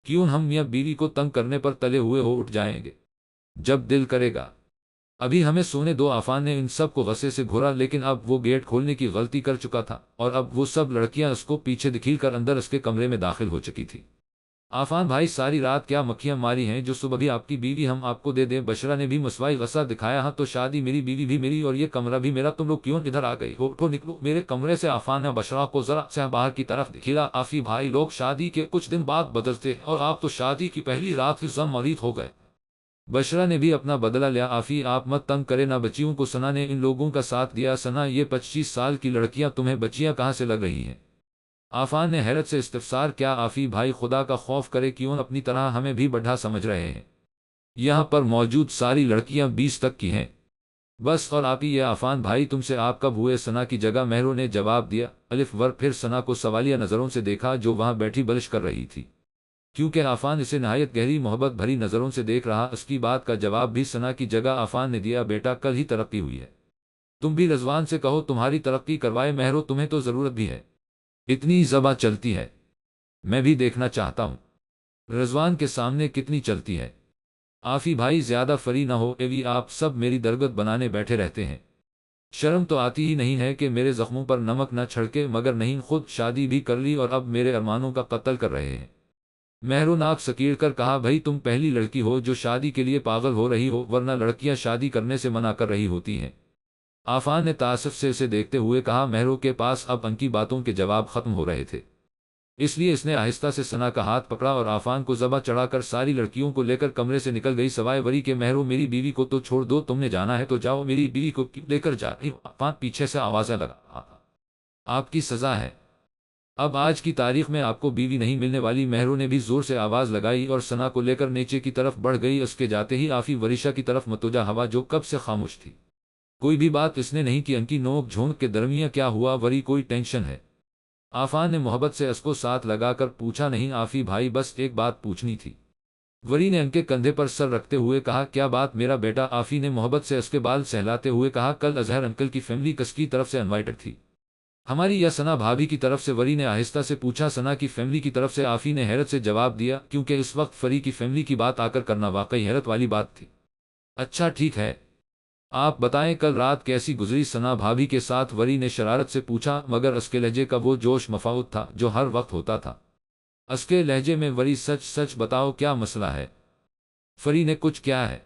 Speaker 1: کیوں ہم میاں بیوی کو تنگ کرنے پر تلے ہوئے ہو اٹھ جائیں گے جب دل کرے گا؟ ابھی ہمیں سونے دو۔ عفان نے ان سب کو غصے سے گھورا، لیکن اب وہ گیٹ کھولنے کی غلطی کر چکا تھا، اور اب وہ سب لڑکیاں اس کو پیچھے دکھیل کر اندر اس کے کمرے میں داخل ہو چکی تھی۔ عفان بھائی، ساری رات کیا مکھیاں ماری ہیں جو صبح بھی آپ کی بیوی ہم آپ کو دے دیں؟ بشرا نے بھی مسوائی غصہ دکھایا۔ ہاں تو شادی میری، بیوی بھی میری، اور یہ کمرہ بھی میرا، تم لوگ کیوں ادھر آ گئی ہو؟ اٹھو نکلو میرے کمرے سے۔ عفان نے بشرا کو ذرا سے باہر کی طرف دکھیلا۔ آفی بھائی، لوگ شادی کے کچھ دن بعد بدلتے ہیں، اور آپ تو شادی کی پہلی رات ہی ضم مرید ہو گئے۔ بشرا نے بھی اپنا بدلہ لیا۔ آفی، آپ مت تنگ کرے نا بچیوں کو۔ ثنا نے ان لوگوں کا ساتھ دیا۔ ثنا، یہ 25 سال کی لڑکیاں تمہیں بچیاں کہاں سے لگ رہی ہیں؟ عفان نے حیرت سے استفسار کیا۔ آفی بھائی، خدا کا خوف کرے، کیوں اپنی طرح ہمیں بھی بڑھا سمجھ رہے ہیں؟ یہاں پر موجود ساری لڑکیاں 20 تک کی ہیں بس، اور آپ ہی۔ یہ عفان بھائی، تم سے آپ کب ہوئے؟ ثنا کی جگہ مہرو نے جواب دیا۔ الف ور پھر ثنا کو سوالیہ نظروں سے دیکھا جو وہاں بیٹھی بلش کر رہی تھی، کیونکہ عفان اسے نہایت گہری محبت بھری نظروں سے دیکھ رہا۔ اس کی بات کا جواب بھی ثنا کی جگہ عفان نے دیا۔ بیٹا، کل ہی ترقی ہوئی ہے، تم بھی رضوان سے کہو تمہاری ترقی کروائے۔ مہرو، تمہیں تو ضرورت بھی ہے، اتنی زباں چلتی ہے، میں بھی دیکھنا چاہتا ہوں رضوان کے سامنے کتنی چلتی ہے۔ آفی بھائی، زیادہ فری نہ ہو، ایوی آپ سب میری درگت بنانے بیٹھے رہتے ہیں، شرم تو آتی ہی نہیں ہے کہ میرے زخموں پر نمک نہ چھڑکے؟ مگر نہیں، خود شادی بھی کر لی اور اب میرے ارمانوں کا قتل کر رہے ہیں۔ مہرو ناک سکیڑ کر کہا۔ بھائی، تم پہلی لڑکی ہو جو شادی کے لیے پاگل ہو رہی ہو، ورنہ لڑکیاں شادی کرنے سے منع کر رہی ہوتی ہیں۔ عفان نے تعصب سے اسے دیکھتے ہوئے کہا۔ مہرو کے پاس اب ان کی باتوں کے جواب ختم ہو رہے تھے، اس لیے اس نے آہستہ سے ثنا کا ہاتھ پکڑا اور عفان کو ذبح چڑھا کر ساری لڑکیوں کو لے کر کمرے سے نکل گئی، سوائے وری کے مہرو، میری بیوی کو تو چھوڑ دو، تم نے جانا ہے تو جاؤ، میری بیوی کو کیوں لے کر جا رہی ہو؟ عفان پیچھے سے آوازیں لگا۔ آپ کی سزا ہے، اب آج کی تاریخ میں آپ کو بیوی نہیں ملنے والی۔ مہرو نے بھی زور سے آواز لگائی اور ثنا کو لے کر نیچے کی طرف بڑھ گئی۔ اس کے جاتے ہی آفی وریشا کی طرف متوجہ ہوا جو کب سے خاموش تھی، کوئی بھی بات اس نے نہیں کی۔ ان کی نوک جھونک کے درمیان کیا ہوا وری؟ کوئی ٹینشن ہے؟ عفان نے محبت سے اس کو ساتھ لگا کر پوچھا۔ نہیں آفی بھائی، بس ایک بات پوچھنی تھی، وری نے ان کے کندھے پر سر رکھتے ہوئے کہا۔ کیا بات میرا بیٹا؟ آفی نے محبت سے اس کے بال سہلاتے ہوئے کہا۔ کل اظہر انکل کی فیملی کس کی طرف سے انوائٹڈ تھی، ہماری یا ثنا بھابھی کی طرف سے؟ وری نے آہستہ سے پوچھا۔ ثنا کی فیملی کی طرف سے، آفی نے حیرت سے جواب دیا، کیونکہ اس وقت فری کی فیملی کی بات آ کر کرنا واقعی حیرت والی بات تھی۔ اچھا ٹھیک ہے، آپ بتائیں کل رات کیسی گزری؟ ثنا بھابھی کے ساتھ وری نے شرارت سے پوچھا، مگر اس کے لہجے کا وہ جوش مفعول تھا جو ہر وقت ہوتا تھا۔ اس کے لہجے میں، وری سچ سچ بتاؤ کیا مسئلہ ہے؟ فری نے، کچھ کیا ہے؟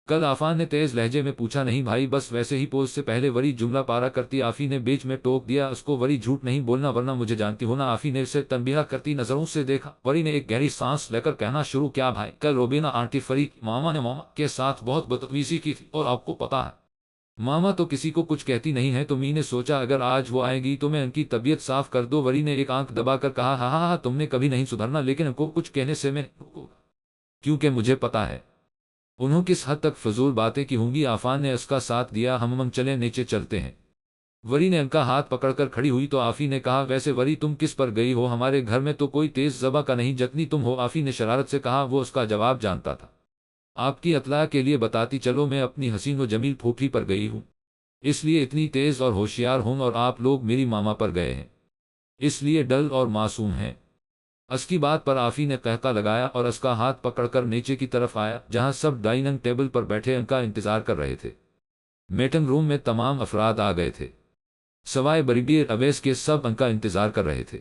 Speaker 1: کل عفان نے تیز لہجے میں پوچھا۔ نہیں بھائی، بس ویسے ہی۔ پوز سے پہلے وری جملہ پارا کرتی آفی نے بیچ میں ٹوک دیا اس کو۔ وری، جھوٹ نہیں بولنا ورنہ مجھے جانتی ہو نا؟ آفی نے اسے تنبیہ کرتی نظروں سے دیکھا۔ وری نے ایک گہری سانس لے کر کہنا شروع کیا، بھائی کل روبینا آنٹی فری ماما نے ماما کے ساتھ بہت بدتمیزی کی تھی، اور آپ کو پتا ہے ماما تو کسی کو کچھ کہتی نہیں ہے، تو می نے سوچا اگر آج وہ آئے گی تو میں ان کی طبیعت صاف کر دو۔ وری نے ایک آنکھ دبا کر کہا، ہاں ہاں ہاں، تم نے کبھی نہیں سدھرنا، لیکن ان کو کچھ کہنے سے میں، کیونکہ مجھے پتا ہے انہوں کس حد تک فضول باتیں کی ہوں گی۔ آفان نے اس کا ساتھ دیا، ہم چلیں نیچے چلتے ہیں۔ وری نے ان کا ہاتھ پکڑ کر کھڑی ہوئی تو آفی نے کہا، ویسے وری تم کس پر گئی ہو؟ ہمارے گھر میں تو کوئی تیز زباں کا نہیں جتنی تم ہو۔ آفی نے شرارت سے کہا۔ وہ اس کا جواب جانتا تھا۔ آپ کی اطلاع کے لیے بتاتی چلو، میں اپنی حسین و جمیل پھوپھی پر گئی ہوں، اس لیے اتنی تیز اور ہوشیار ہوں، اور آپ لوگ میری ماما پر گئے ہیں، اس لیے ڈل اور معصوم ہیں۔ اس کی بات پر آفی نے قہقہ لگایا اور اس کا ہاتھ پکڑ کر نیچے کی طرف آیا، جہاں سب ڈائننگ ٹیبل پر بیٹھے ان کا انتظار کر رہے تھے۔ میٹنگ روم میں تمام افراد آ گئے تھے، سوائے بریگیڈیئر اویس کے۔ سب ان کا انتظار کر رہے تھے۔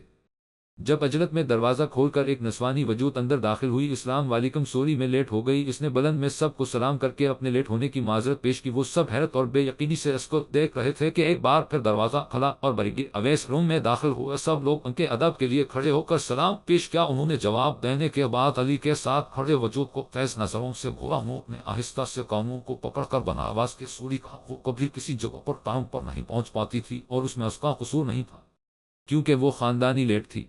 Speaker 1: جب عجلت میں دروازہ کھول کر ایک نسوانی وجود اندر داخل ہوئی، السلام علیکم، سوری میں لیٹ ہو گئی۔ اس نے بلند میں سب کو سلام کر کے اپنے لیٹ ہونے کی معذرت پیش کی۔ وہ سب حیرت اور بے یقینی سے اس کو دیکھ رہے تھے کہ ایک بار پھر دروازہ کھلا اور بریگیڈیئر اویس روم میں داخل ہوا۔ سب لوگ ان کے ادب کے لیے کھڑے ہو کر سلام پیش کیا۔ انہوں نے جواب دینے کے بعد علی کے ساتھ کھڑے وجود کو تیز نظروں سے گھورا۔ منہ نے آہستہ سے کانوں کو پکڑ کر بنا آواز کے سوری کہا۔ وہ کبھی کسی جگہ پر ٹائم پر نہیں پہنچ پاتی تھی، اور اس میں اس کا قصور نہیں تھا، کیونکہ وہ خاندانی لیٹ تھی۔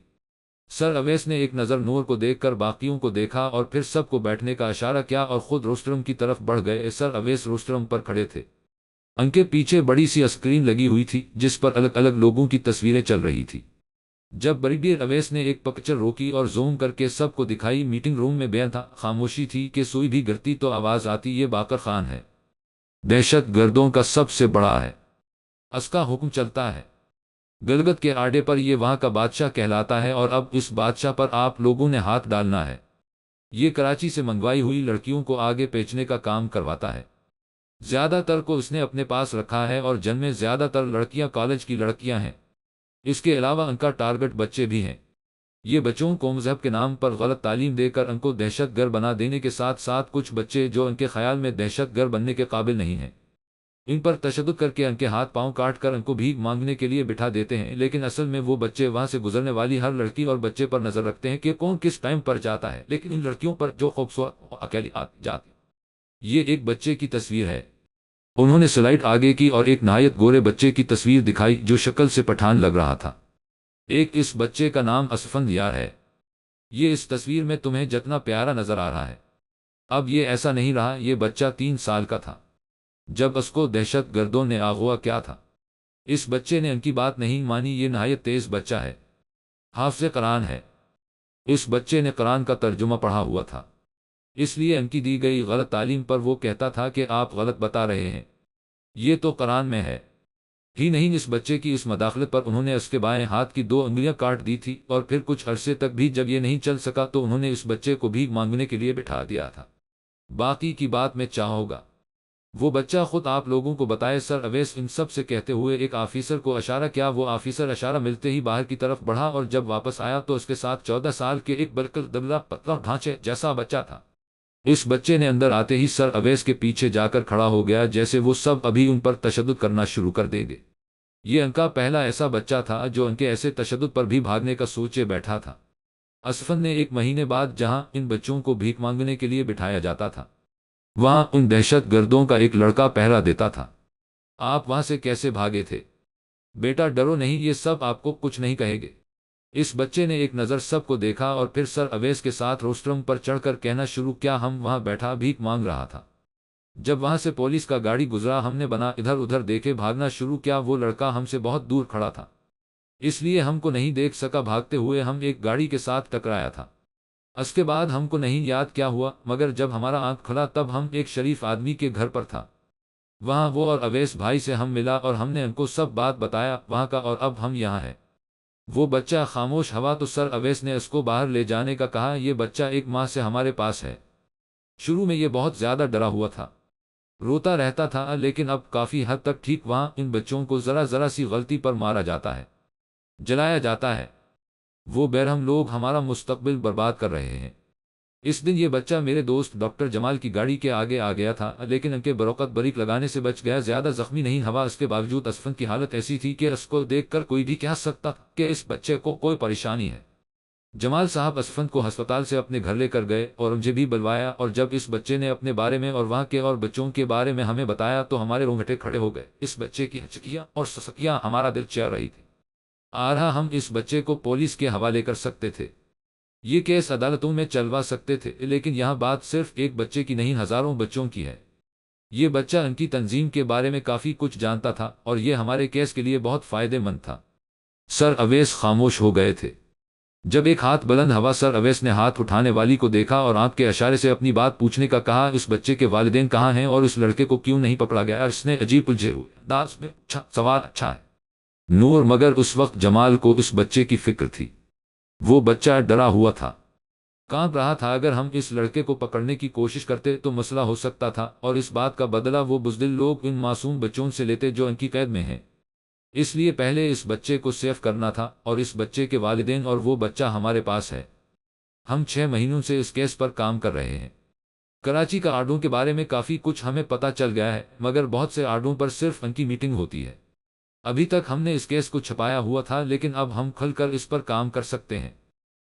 Speaker 1: سر اویس نے ایک نظر نور کو دیکھ کر باقیوں کو دیکھا اور پھر سب کو بیٹھنے کا اشارہ کیا اور خود روسٹرم کی طرف بڑھ گئے۔ سر اویس روسٹرم پر کھڑے تھے، ان کے پیچھے بڑی سی اسکرین لگی ہوئی تھی جس پر الگ الگ لوگوں کی تصویریں چل رہی تھی۔ جب بریگیڈیئر اویس نے ایک پکچر روکی اور زوم کر کے سب کو دکھائی، میٹنگ روم میں بے تھا خاموشی تھی کہ سوئی بھی گرتی تو آواز آتی، یہ باقر خان ہے، دہشت گردوں کا سب سے بڑا ہے، اس کا حکم چلتا ہے گلگت کے آڈے پر، یہ وہاں کا بادشاہ کہلاتا ہے، اور اب اس بادشاہ پر آپ لوگوں نے ہاتھ ڈالنا ہے۔ یہ کراچی سے منگوائی ہوئی لڑکیوں کو آگے بیچنے کا کام کرواتا ہے، زیادہ تر کو اس نے اپنے پاس رکھا ہے، اور جن میں زیادہ تر لڑکیاں کالج کی لڑکیاں ہیں۔ اس کے علاوہ ان کا ٹارگٹ بچے بھی ہیں۔ یہ بچوں کو مذہب کے نام پر غلط تعلیم دے کر ان کو دہشت گرد بنا دینے کے ساتھ ساتھ کچھ بچے جو ان کے خیال میں دہشت گرد بننے کے قابل نہیں ہیں، ان پر تشدد کر کے ان کے ہاتھ پاؤں کاٹ کر ان کو بھیک مانگنے کے لیے بٹھا دیتے ہیں۔ لیکن اصل میں وہ بچے وہاں سے گزرنے والی ہر لڑکی اور بچے پر نظر رکھتے ہیں کہ کون کس ٹائم پر جاتا ہے، لیکن ان لڑکیوں پر جو خوبصورت اور اکیلی جاتی۔ یہ ایک بچے کی تصویر ہے، انہوں نے سلائڈ آگے کی اور ایک نہایت گورے بچے کی تصویر دکھائی جو شکل سے پٹھان لگ رہا تھا۔ ایک اس بچے کا نام اسفند یار ہے، یہ اس تصویر میں تمہیں جتنا پیارا نظر آ رہا ہے اب یہ ایسا نہیں رہا۔ یہ بچہ 3 سال کا تھا جب اس کو دہشت گردوں نے اغوا کیا تھا۔ اس بچے نے ان کی بات نہیں مانی، یہ نہایت تیز بچہ ہے، حافظ قرآن ہے۔ اس بچے نے قرآن کا ترجمہ پڑھا ہوا تھا، اس لیے ان کی دی گئی غلط تعلیم پر وہ کہتا تھا کہ آپ غلط بتا رہے ہیں، یہ تو قرآن میں ہے ہی نہیں۔ اس بچے کی اس مداخلت پر انہوں نے اس کے بائیں ہاتھ کی 2 انگلیاں کاٹ دی تھی، اور پھر کچھ عرصے تک بھی جب یہ نہیں چل سکا تو انہوں نے اس بچے کو بھیک مانگنے کے لیے بٹھا دیا تھا۔ باقی کی بات میں چاہوں گا وہ بچہ خود آپ لوگوں کو بتائے۔ سر اویس ان سب سے کہتے ہوئے ایک آفیسر کو اشارہ کیا۔ وہ آفیسر اشارہ ملتے ہی باہر کی طرف بڑھا، اور جب واپس آیا تو اس کے ساتھ 14 سال کے ایک بالکل دبلا پتلا ڈھانچے جیسا بچہ تھا۔ اس بچے نے اندر آتے ہی سر اویس کے پیچھے جا کر کھڑا ہو گیا، جیسے وہ سب ابھی ان پر تشدد کرنا شروع کر دیں گے۔ یہ ان کا پہلا ایسا بچہ تھا جو ان کے ایسے تشدد پر بھی بھاگنے کا سوچے بیٹھا تھا۔ اسفن نے 1 مہینے بعد جہاں ان بچوں کو بھیک مانگنے کے لیے بٹھایا جاتا تھا، وہاں ان دہشت گردوں کا ایک لڑکا پہرا دیتا تھا۔ آپ وہاں سے کیسے بھاگے تھے؟ بیٹا ڈرو نہیں، یہ سب آپ کو کچھ نہیں کہے گے۔ اس بچے نے ایک نظر سب کو دیکھا اور پھر سر اویس کے ساتھ روسٹرم پر چڑھ کر کہنا شروع کیا، ہم وہاں بیٹھا بھیک مانگ رہا تھا، جب وہاں سے پولیس کا گاڑی گزرا ہم نے بنا ادھر ادھر دیکھے بھاگنا شروع کیا۔ وہ لڑکا ہم سے بہت دور کھڑا تھا، اس لیے ہم کو نہیں دیکھ سکا۔ بھاگتے ہوئے ہم ایک گاڑی کے ساتھ ٹکرایا تھا، اس کے بعد ہم کو نہیں یاد کیا ہوا، مگر جب ہمارا آنکھ کھلا تب ہم ایک شریف آدمی کے گھر پر تھا، وہاں وہ اور اویس بھائی سے ہم ملا اور ہم نے ان کو سب بات بتایا وہاں کا، اور اب ہم یہاں ہیں۔ وہ بچہ خاموش ہوا تو سر اویس نے اس کو باہر لے جانے کا کہا۔ یہ بچہ 1 ماہ سے ہمارے پاس ہے، شروع میں یہ بہت زیادہ ڈرا ہوا تھا، روتا رہتا تھا لیکن اب کافی حد تک ٹھیک۔ وہاں ان بچوں کو ذرا ذرا سی غلطی پر مارا جاتا ہے، جلایا جاتا ہے۔ وہ بیرحم لوگ ہمارا مستقبل برباد کر رہے ہیں۔ اس دن یہ بچہ میرے دوست ڈاکٹر جمال کی گاڑی کے آگے آ گیا تھا لیکن ان کے بروقت بریک لگانے سے بچ گیا، زیادہ زخمی نہیں ہوا۔ اس کے باوجود اسفن کی حالت ایسی تھی کہ اس کو دیکھ کر کوئی بھی کہہ سکتا تھا کہ اس بچے کو کوئی پریشانی ہے۔ جمال صاحب اسفن کو ہسپتال سے اپنے گھر لے کر گئے اور مجھے بھی بلوایا، اور جب اس بچے نے اپنے بارے میں اور وہاں کے اور بچوں کے بارے میں ہمیں بتایا تو ہمارے رونگٹے کھڑے ہو گئے۔ اس بچے کی ہچکیاں اور سسکیاں ہمارا دل چیر رہی تھی۔ آرہا ہم اس بچے کو پولیس کے حوالے کر سکتے تھے، یہ کیس عدالتوں میں چلوا سکتے تھے، لیکن یہاں بات صرف ایک بچے کی نہیں، ہزاروں بچوں کی ہے۔ یہ بچہ ان کی تنظیم کے بارے میں کافی کچھ جانتا تھا اور یہ ہمارے کیس کے لیے بہت فائدہ مند تھا۔ سر اویس خاموش ہو گئے تھے۔ جب ایک ہاتھ بلند ہوا، سر اویس نے ہاتھ اٹھانے والی کو دیکھا اور آنکھ کے اشارے سے اپنی بات پوچھنے کا کہا۔ اس بچے کے والدین کہاں ہیں اور اس لڑکے کو کیوں نہیں پکڑا گیا؟ اس نے عجیب الجھے ہوئے انداز میں پوچھا۔ سوال اچھا ہے نور، مگر اس وقت جمال کو اس بچے کی فکر تھی۔ وہ بچہ ڈرا ہوا تھا، کانپ رہا تھا۔ اگر ہم اس لڑکے کو پکڑنے کی کوشش کرتے تو مسئلہ ہو سکتا تھا، اور اس بات کا بدلہ وہ بزدل لوگ ان معصوم بچوں سے لیتے جو ان کی قید میں ہیں۔ اس لیے پہلے اس بچے کو سیف کرنا تھا، اور اس بچے کے والدین اور وہ بچہ ہمارے پاس ہے۔ ہم 6 مہینوں سے اس کیس پر کام کر رہے ہیں۔ کراچی کا آرڈروں کے بارے میں کافی کچھ ہمیں پتہ چل گیا ہے، مگر بہت سے آرڈروں پر صرف ان کی میٹنگ ہوتی ہے۔ ابھی تک ہم نے اس کیس کو چھپایا ہوا تھا، لیکن اب ہم کھل کر اس پر کام کر سکتے ہیں۔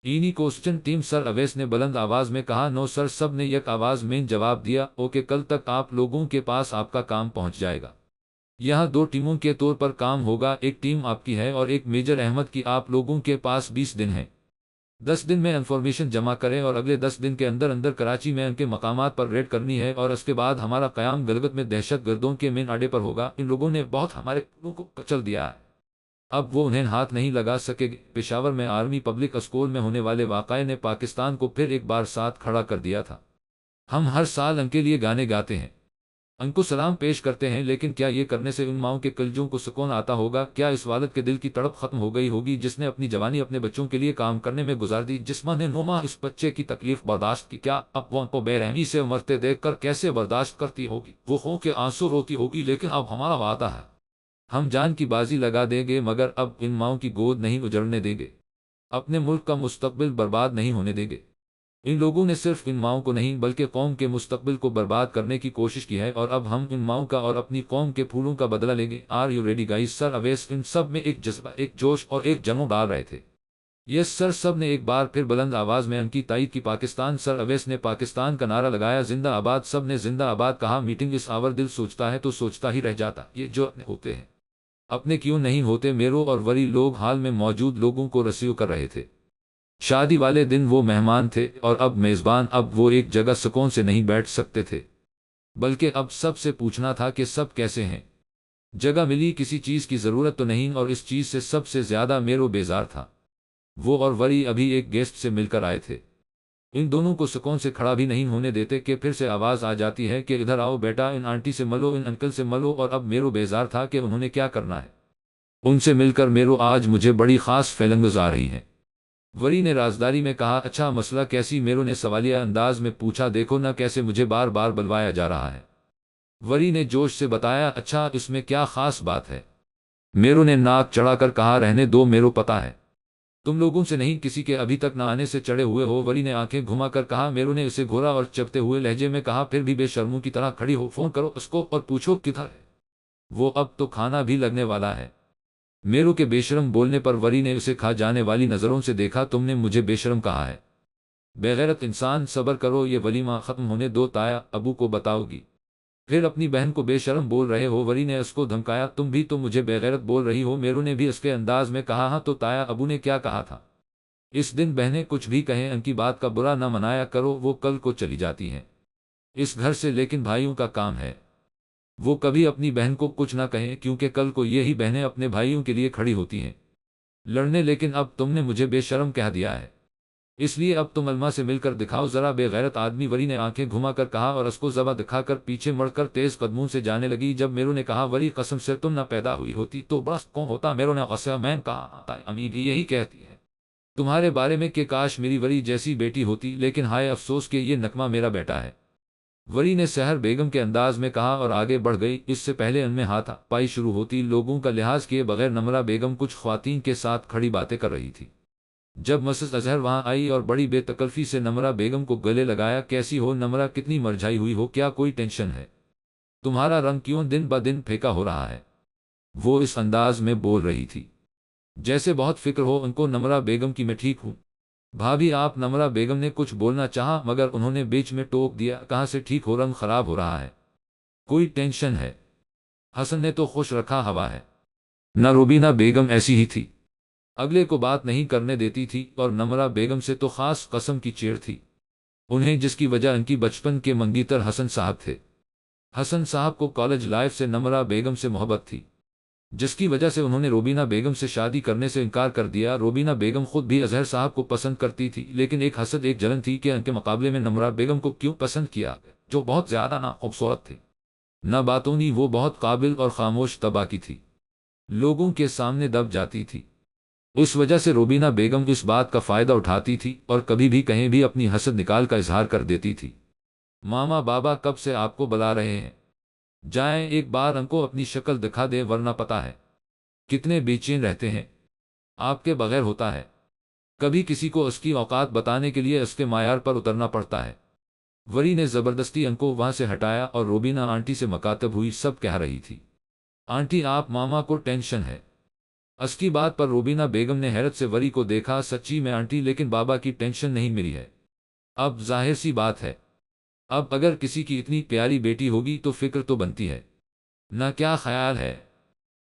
Speaker 1: اینی کوسچن ٹیم، سر اویس نے بلند آواز میں کہا۔ نو سر، سب نے یک آواز میں جواب دیا۔ اوکے، کل تک آپ لوگوں کے پاس آپ کا کام پہنچ جائے گا۔ یہاں 2 ٹیموں کے طور پر کام ہوگا، ایک ٹیم آپ کی ہے اور ایک میجر احمد کی۔ آپ لوگوں کے پاس 20 دن ہیں۔ 10 دن میں انفارمیشن جمع کریں اور اگلے 10 دن کے اندر اندر کراچی میں ان کے مقامات پر ریڈ کرنی ہے، اور اس کے بعد ہمارا قیام گلگت میں دہشت گردوں کے مین اڈے پر ہوگا۔ ان لوگوں نے بہت ہمارے لوگوں کو کچل دیا ہے، اب وہ انہیں ہاتھ نہیں لگا سکے گے۔ پشاور میں آرمی پبلک اسکول میں ہونے والے واقعے نے پاکستان کو پھر ایک بار ساتھ کھڑا کر دیا تھا۔ ہم ہر سال ان کے لیے گانے گاتے ہیں، ان کو سلام پیش کرتے ہیں، لیکن کیا یہ کرنے سے ان ماؤں کے کلجوں کو سکون آتا ہوگا؟ کیا اس والد کے دل کی تڑپ ختم ہو گئی ہوگی جس نے اپنی جوانی اپنے بچوں کے لیے کام کرنے میں گزار دی؟ جس ماں نے 9 ماہ اس بچے کی تکلیف برداشت کی، کیا اب وہ ان کو بے رحمی سے مرتے دیکھ کر کیسے برداشت کرتی ہوگی؟ وہ خون کے آنسو روتی ہوگی، لیکن اب ہمارا وعدہ ہے، ہم جان کی بازی لگا دیں گے، مگر اب ان ماؤں کی گود نہیں اجڑنے دیں گے، اپنے ملک کا مستقبل برباد نہیں ہونے دیں گے۔ ان لوگوں نے صرف ان ماؤں کو نہیں بلکہ قوم کے مستقبل کو برباد کرنے کی کوشش کی ہے، اور اب ہم ان ماؤں کا اور اپنی قوم کے پھولوں کا بدلہ لیں گے۔ Are you ready guys? Sir Awais ان سب میں ایک جذبہ، ایک جوش اور ایک جنون ڈال رہے تھے۔ یس سر، سب نے ایک بار پھر بلند آواز میں ان کی تائید کی۔ پاکستان! سر اویس نے پاکستان کا نعرہ لگایا۔ زندہ آباد! سب نے زندہ آباد کہا۔ میٹنگ اس آور دل سوچتا ہے تو سوچتا ہی رہ جاتا، یہ جو اپنے ہوتے ہیں اپنے کیوں نہیں ہوتے؟ میرو اور وری لوگ حال میں موجود لوگوں کو ریسیو کر رہے تھے۔ شادی والے دن وہ مہمان تھے اور اب میزبان۔ اب وہ ایک جگہ سکون سے نہیں بیٹھ سکتے تھے، بلکہ اب سب سے پوچھنا تھا کہ سب کیسے ہیں، جگہ ملی، کسی چیز کی ضرورت تو نہیں؟ اور اس چیز سے سب سے زیادہ میرو بیزار تھا۔ وہ اور وری ابھی ایک گیسٹ سے مل کر آئے تھے، ان دونوں کو سکون سے کھڑا بھی نہیں ہونے دیتے کہ پھر سے آواز آ جاتی ہے کہ ادھر آؤ بیٹا، ان آنٹی سے ملو، ان انکل سے ملو۔ اور اب میرو بیزار تھا کہ انہوں نے کیا کرنا ہے ان سے مل کر۔ میرو، آج مجھے بڑی خاص فیلنگز آ رہی ہیں، وری نے رازداری میں کہا۔ اچھا، مسئلہ کیسی؟ میرو نے سوالیہ انداز میں پوچھا۔ دیکھو نا کیسے مجھے بار بار بلوایا جا رہا ہے، وری نے جوش سے بتایا۔ اچھا، اس میں کیا خاص بات ہے؟ میرو نے ناک چڑھا کر کہا۔ رہنے دو میرو، پتا ہے تم لوگوں سے نہیں، کسی کے ابھی تک نہ آنے سے چڑھے ہوئے ہو، وری نے آنکھیں گھما کر کہا۔ میرو نے اسے گھورا اور چبتے ہوئے لہجے میں کہا، پھر بھی بے شرموں کی طرح کھڑی ہو، فون کرو اس کو اور پوچھو کدھر ہے وہ، اب تو کھانا بھی لگنے والا ہے۔ میرو کے بے شرم بولنے پر وری نے اسے کھا جانے والی نظروں سے دیکھا۔ تم نے مجھے بے شرم کہا ہے؟ بے غیرت انسان! صبر کرو، یہ ولیمہ ختم ہونے دو، تایا ابو کو بتاؤ گی، پھر اپنی بہن کو بے شرم بول رہے ہو؟ وری نے اس کو دھمکایا۔ تم بھی تو مجھے بے غیرت بول رہی ہو، میرو نے بھی اس کے انداز میں کہا۔ ہاں تو تایا ابو نے کیا کہا تھا؟ اس دن بہنیں کچھ بھی کہیں ان کی بات کا برا نہ منایا کرو، وہ کل کو چلی جاتی ہیں اس گھر سے، لیکن بھائیوں کا کام ہے وہ کبھی اپنی بہن کو کچھ نہ کہیں، کیونکہ کل کو یہی بہنیں اپنے بھائیوں کے لیے کھڑی ہوتی ہیں لڑنے، لیکن اب تم نے مجھے بے شرم کہہ دیا ہے، اس لیے اب تم علما سے مل کر دکھاؤ ذرا بے غیرت آدمی، وری نے آنکھیں گھما کر کہا اور اس کو ذبح دکھا کر پیچھے مڑ کر تیز قدموں سے جانے لگی۔ جب میرو نے کہا، وری قسم سے تم نہ پیدا ہوئی ہوتی تو بڑا کون ہوتا؟ میرو نے غصہ میں کہا، امی بھی یہی کہتی ہے تمہارے بارے میں کہ کاش میری وری جیسی بیٹی ہوتی، لیکن ہائے افسوس کہ یہ نکمہ میرا بیٹا ہے۔ وری نے سحر بیگم کے انداز میں کہا اور آگے بڑھ گئی۔ اس سے پہلے ان میں ہاتھا پائی شروع ہوتی، لوگوں کا لحاظ کیے بغیر نمرہ بیگم کچھ خواتین کے ساتھ کھڑی باتیں کر رہی تھی۔ جب مسز اظہر وہاں آئی اور بڑی بے تکلفی سے نمرہ بیگم کو گلے لگایا، کیسی ہو نمرہ، کتنی مرجھائی ہوئی ہو، کیا کوئی ٹینشن ہے؟ تمہارا رنگ کیوں دن بہ دن پھیکا ہو رہا ہے؟ وہ اس انداز میں بول رہی تھی جیسے بہت فکر ہو ان کو نمرہ بیگم کی۔ میں ٹھیک ہوں بھابھی آپ، نمرہ بیگم نے کچھ بولنا چاہا مگر انہوں نے بیچ میں ٹوک دیا، کہاں سے ٹھیک ہو، رنگ خراب ہو رہا ہے، کوئی ٹینشن ہے؟ حسن نے تو خوش رکھا ہوا ہے۔ نہ روبینہ بیگم ایسی ہی تھی، اگلے کو بات نہیں کرنے دیتی تھی، اور نمرہ بیگم سے تو خاص قسم کی چیڑ تھی انہیں، جس کی وجہ ان کی بچپن کے منگیتر حسن صاحب تھے۔ حسن صاحب کو کالج لائف سے نمرہ بیگم سے محبت تھی، جس کی وجہ سے انہوں نے روبینہ بیگم سے شادی کرنے سے انکار کر دیا۔ روبینہ بیگم خود بھی اظہر صاحب کو پسند کرتی تھی، لیکن ایک حسد، ایک جلن تھی کہ ان کے مقابلے میں نمرہ بیگم کو کیوں پسند کیا، جو بہت زیادہ نہ خوبصورت تھی، نہ باتونی، وہ بہت قابل اور خاموش طبع کی تھی، لوگوں کے سامنے دب جاتی تھی۔ اس وجہ سے روبینہ بیگم اس بات کا فائدہ اٹھاتی تھی اور کبھی بھی کہیں بھی اپنی حسد نکال کا اظہار کر دیتی تھی۔ ماما بابا کب سے آپ کو بلا رہے ہیں، جائیں ایک بار ان کو اپنی شکل دکھا دے، ورنہ پتا ہے کتنے بے چین رہتے ہیں آپ کے بغیر ہوتا ہے۔ کبھی کسی کو اس کی اوقات بتانے کے لیے اس کے معیار پر اترنا پڑتا ہے۔ وری نے زبردستی ان کو وہاں سے ہٹایا اور روبینہ آنٹی سے مکاتب ہوئی، سب کہہ رہی تھی آنٹی آپ، ماما کو ٹینشن ہے۔ اس کی بات پر روبینہ بیگم نے حیرت سے وری کو دیکھا، سچی میں آنٹی، لیکن بابا کی ٹینشن نہیں ملی ہے؟ اب ظاہر سی بات ہے، اب اگر کسی کی اتنی پیاری بیٹی ہوگی تو فکر تو بنتی ہے نہ، کیا خیال ہے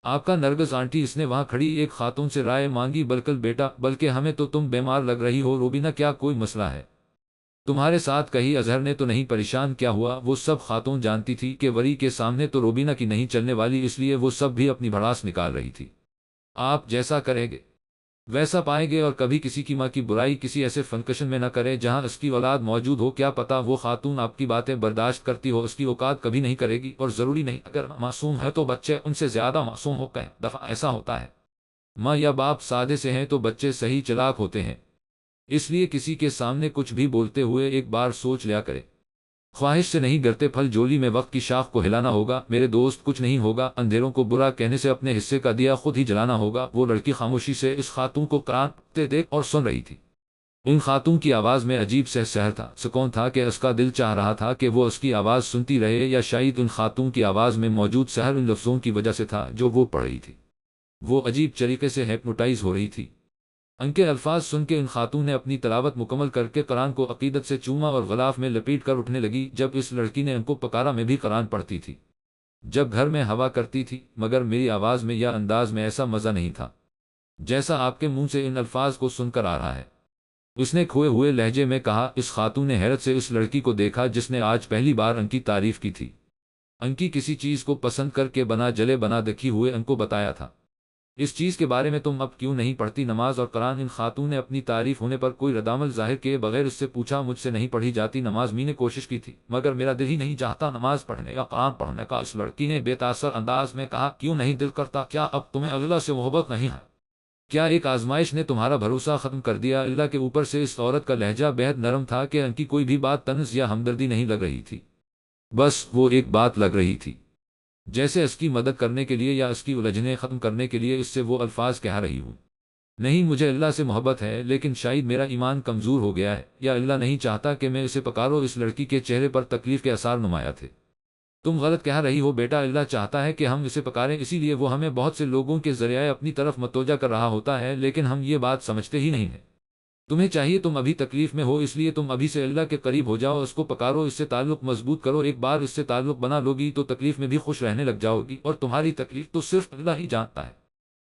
Speaker 1: آپ کا نرگس آنٹی؟ اس نے وہاں کھڑی ایک خاتون سے رائے مانگی۔ بلکہ ہمیں تو تم بیمار لگ رہی ہو روبینہ، کیا کوئی مسئلہ ہے تمہارے ساتھ؟ کہیں اظہر نے تو نہیں پریشان کیا ہوا؟ وہ سب خاتون جانتی تھی کہ وری کے سامنے تو روبینہ کی نہیں چلنے والی، اس لیے وہ سب بھی اپنی بھڑاس نکال رہی تھی۔ آپ جیسا کریں گے ویسا پائیں گے، اور کبھی کسی کی ماں کی برائی کسی ایسے فنکشن میں نہ کرے جہاں اس کی اولاد موجود ہو، کیا پتا وہ خاتون آپ کی باتیں برداشت کرتی ہو، اس کی اوقات کبھی نہیں کرے گی، اور ضروری نہیں اگر معصوم ہے تو بچے ان سے زیادہ معصوم ہو، کہیں دفعہ ایسا ہوتا ہے ماں یا باپ سادے سے ہیں تو بچے صحیح چلاک ہوتے ہیں، اس لیے کسی کے سامنے کچھ بھی بولتے ہوئے ایک بار سوچ لیا کرے۔ خواہش سے نہیں گرتے پھل جولی میں وقت کی شاخ کو ہلانا ہوگا میرے دوست، کچھ نہیں ہوگا، اندھیروں کو برا کہنے سے اپنے حصے کا دیا خود ہی جلانا ہوگا۔ وہ لڑکی خاموشی سے اس خاتون کو کانپتے دیکھ اور سن رہی تھی۔ ان خاتون کی آواز میں عجیب سحر تھا، سکون تھا کہ اس کا دل چاہ رہا تھا کہ وہ اس کی آواز سنتی رہے، یا شاید ان خاتون کی آواز میں موجود سحر ان لفظوں کی وجہ سے تھا جو وہ پڑھ رہی تھی۔ وہ عجیب طریقے سے ہیپنوٹائز ہو رہی تھی۔ ان کے الفاظ سن کے ان خاتون نے اپنی تلاوت مکمل کر کے قرآن کو عقیدت سے چوما اور غلاف میں لپیٹ کر اٹھنے لگی۔ جب اس لڑکی نے ان کو پکارا، میں بھی قرآن پڑھتی تھی جب گھر میں ہوا کرتی تھی، مگر میری آواز میں یا انداز میں ایسا مزہ نہیں تھا جیسا آپ کے منہ سے ان الفاظ کو سن کر آ رہا ہے، اس نے کھوئے ہوئے لہجے میں کہا۔ اس خاتون نے حیرت سے اس لڑکی کو دیکھا جس نے آج پہلی بار ان کی تعریف کی تھی، ان کی کسی چیز کو پسند کر کے بنا جلے بنا دکھی ہوئے ان کو بتایا تھا، اس چیز کے بارے میں تم اب کیوں نہیں پڑھتی نماز اور قرآن؟ ان خاتون نے اپنی تعریف ہونے پر کوئی ردعمل ظاہر کیے بغیر اس سے پوچھا، مجھ سے نہیں پڑھی جاتی نماز؟ میں نے کوشش کی تھی مگر میرا دل ہی نہیں چاہتا نماز پڑھنے یا قرآن پڑھنے کا، اس لڑکی نے بے تاثر انداز میں کہا۔ کیوں نہیں دل کرتا؟ کیا اب تمہیں اللہ سے محبت نہیں ہے؟ کیا ایک آزمائش نے تمہارا بھروسہ ختم کر دیا؟ اللہ کے اوپر سے اس عورت کا لہجہ بہت نرم تھا کہ ان کی کوئی بھی بات طنز یا ہمدردی نہیں لگ رہی تھی، بس وہ ایک بات لگ رہی تھی جیسے اس کی مدد کرنے کے لیے یا اس کی الجھنیں ختم کرنے کے لیے اس سے وہ الفاظ کہہ رہی ہوں۔ نہیں، مجھے اللہ سے محبت ہے، لیکن شاید میرا ایمان کمزور ہو گیا ہے، یا اللہ نہیں چاہتا کہ میں اسے پکاروں۔ اس لڑکی کے چہرے پر تکلیف کے آثار نمایاں تھے۔ تم غلط کہہ رہی ہو بیٹا، اللہ چاہتا ہے کہ ہم اسے پکاریں، اسی لیے وہ ہمیں بہت سے لوگوں کے ذریعے اپنی طرف متوجہ کر رہا ہوتا ہے، لیکن ہم یہ بات سمجھتے ہی نہیں ہیں۔ تمہیں چاہیے، تم ابھی تکلیف میں ہو، اس لیے تم ابھی سے اللہ کے قریب ہو جاؤ، اس کو پکارو، اس سے تعلق مضبوط کرو۔ ایک بار اس سے تعلق بنا لوگی تو تکلیف میں بھی خوش رہنے لگ جاؤ گی، اور تمہاری تکلیف تو صرف اللہ ہی جانتا ہے۔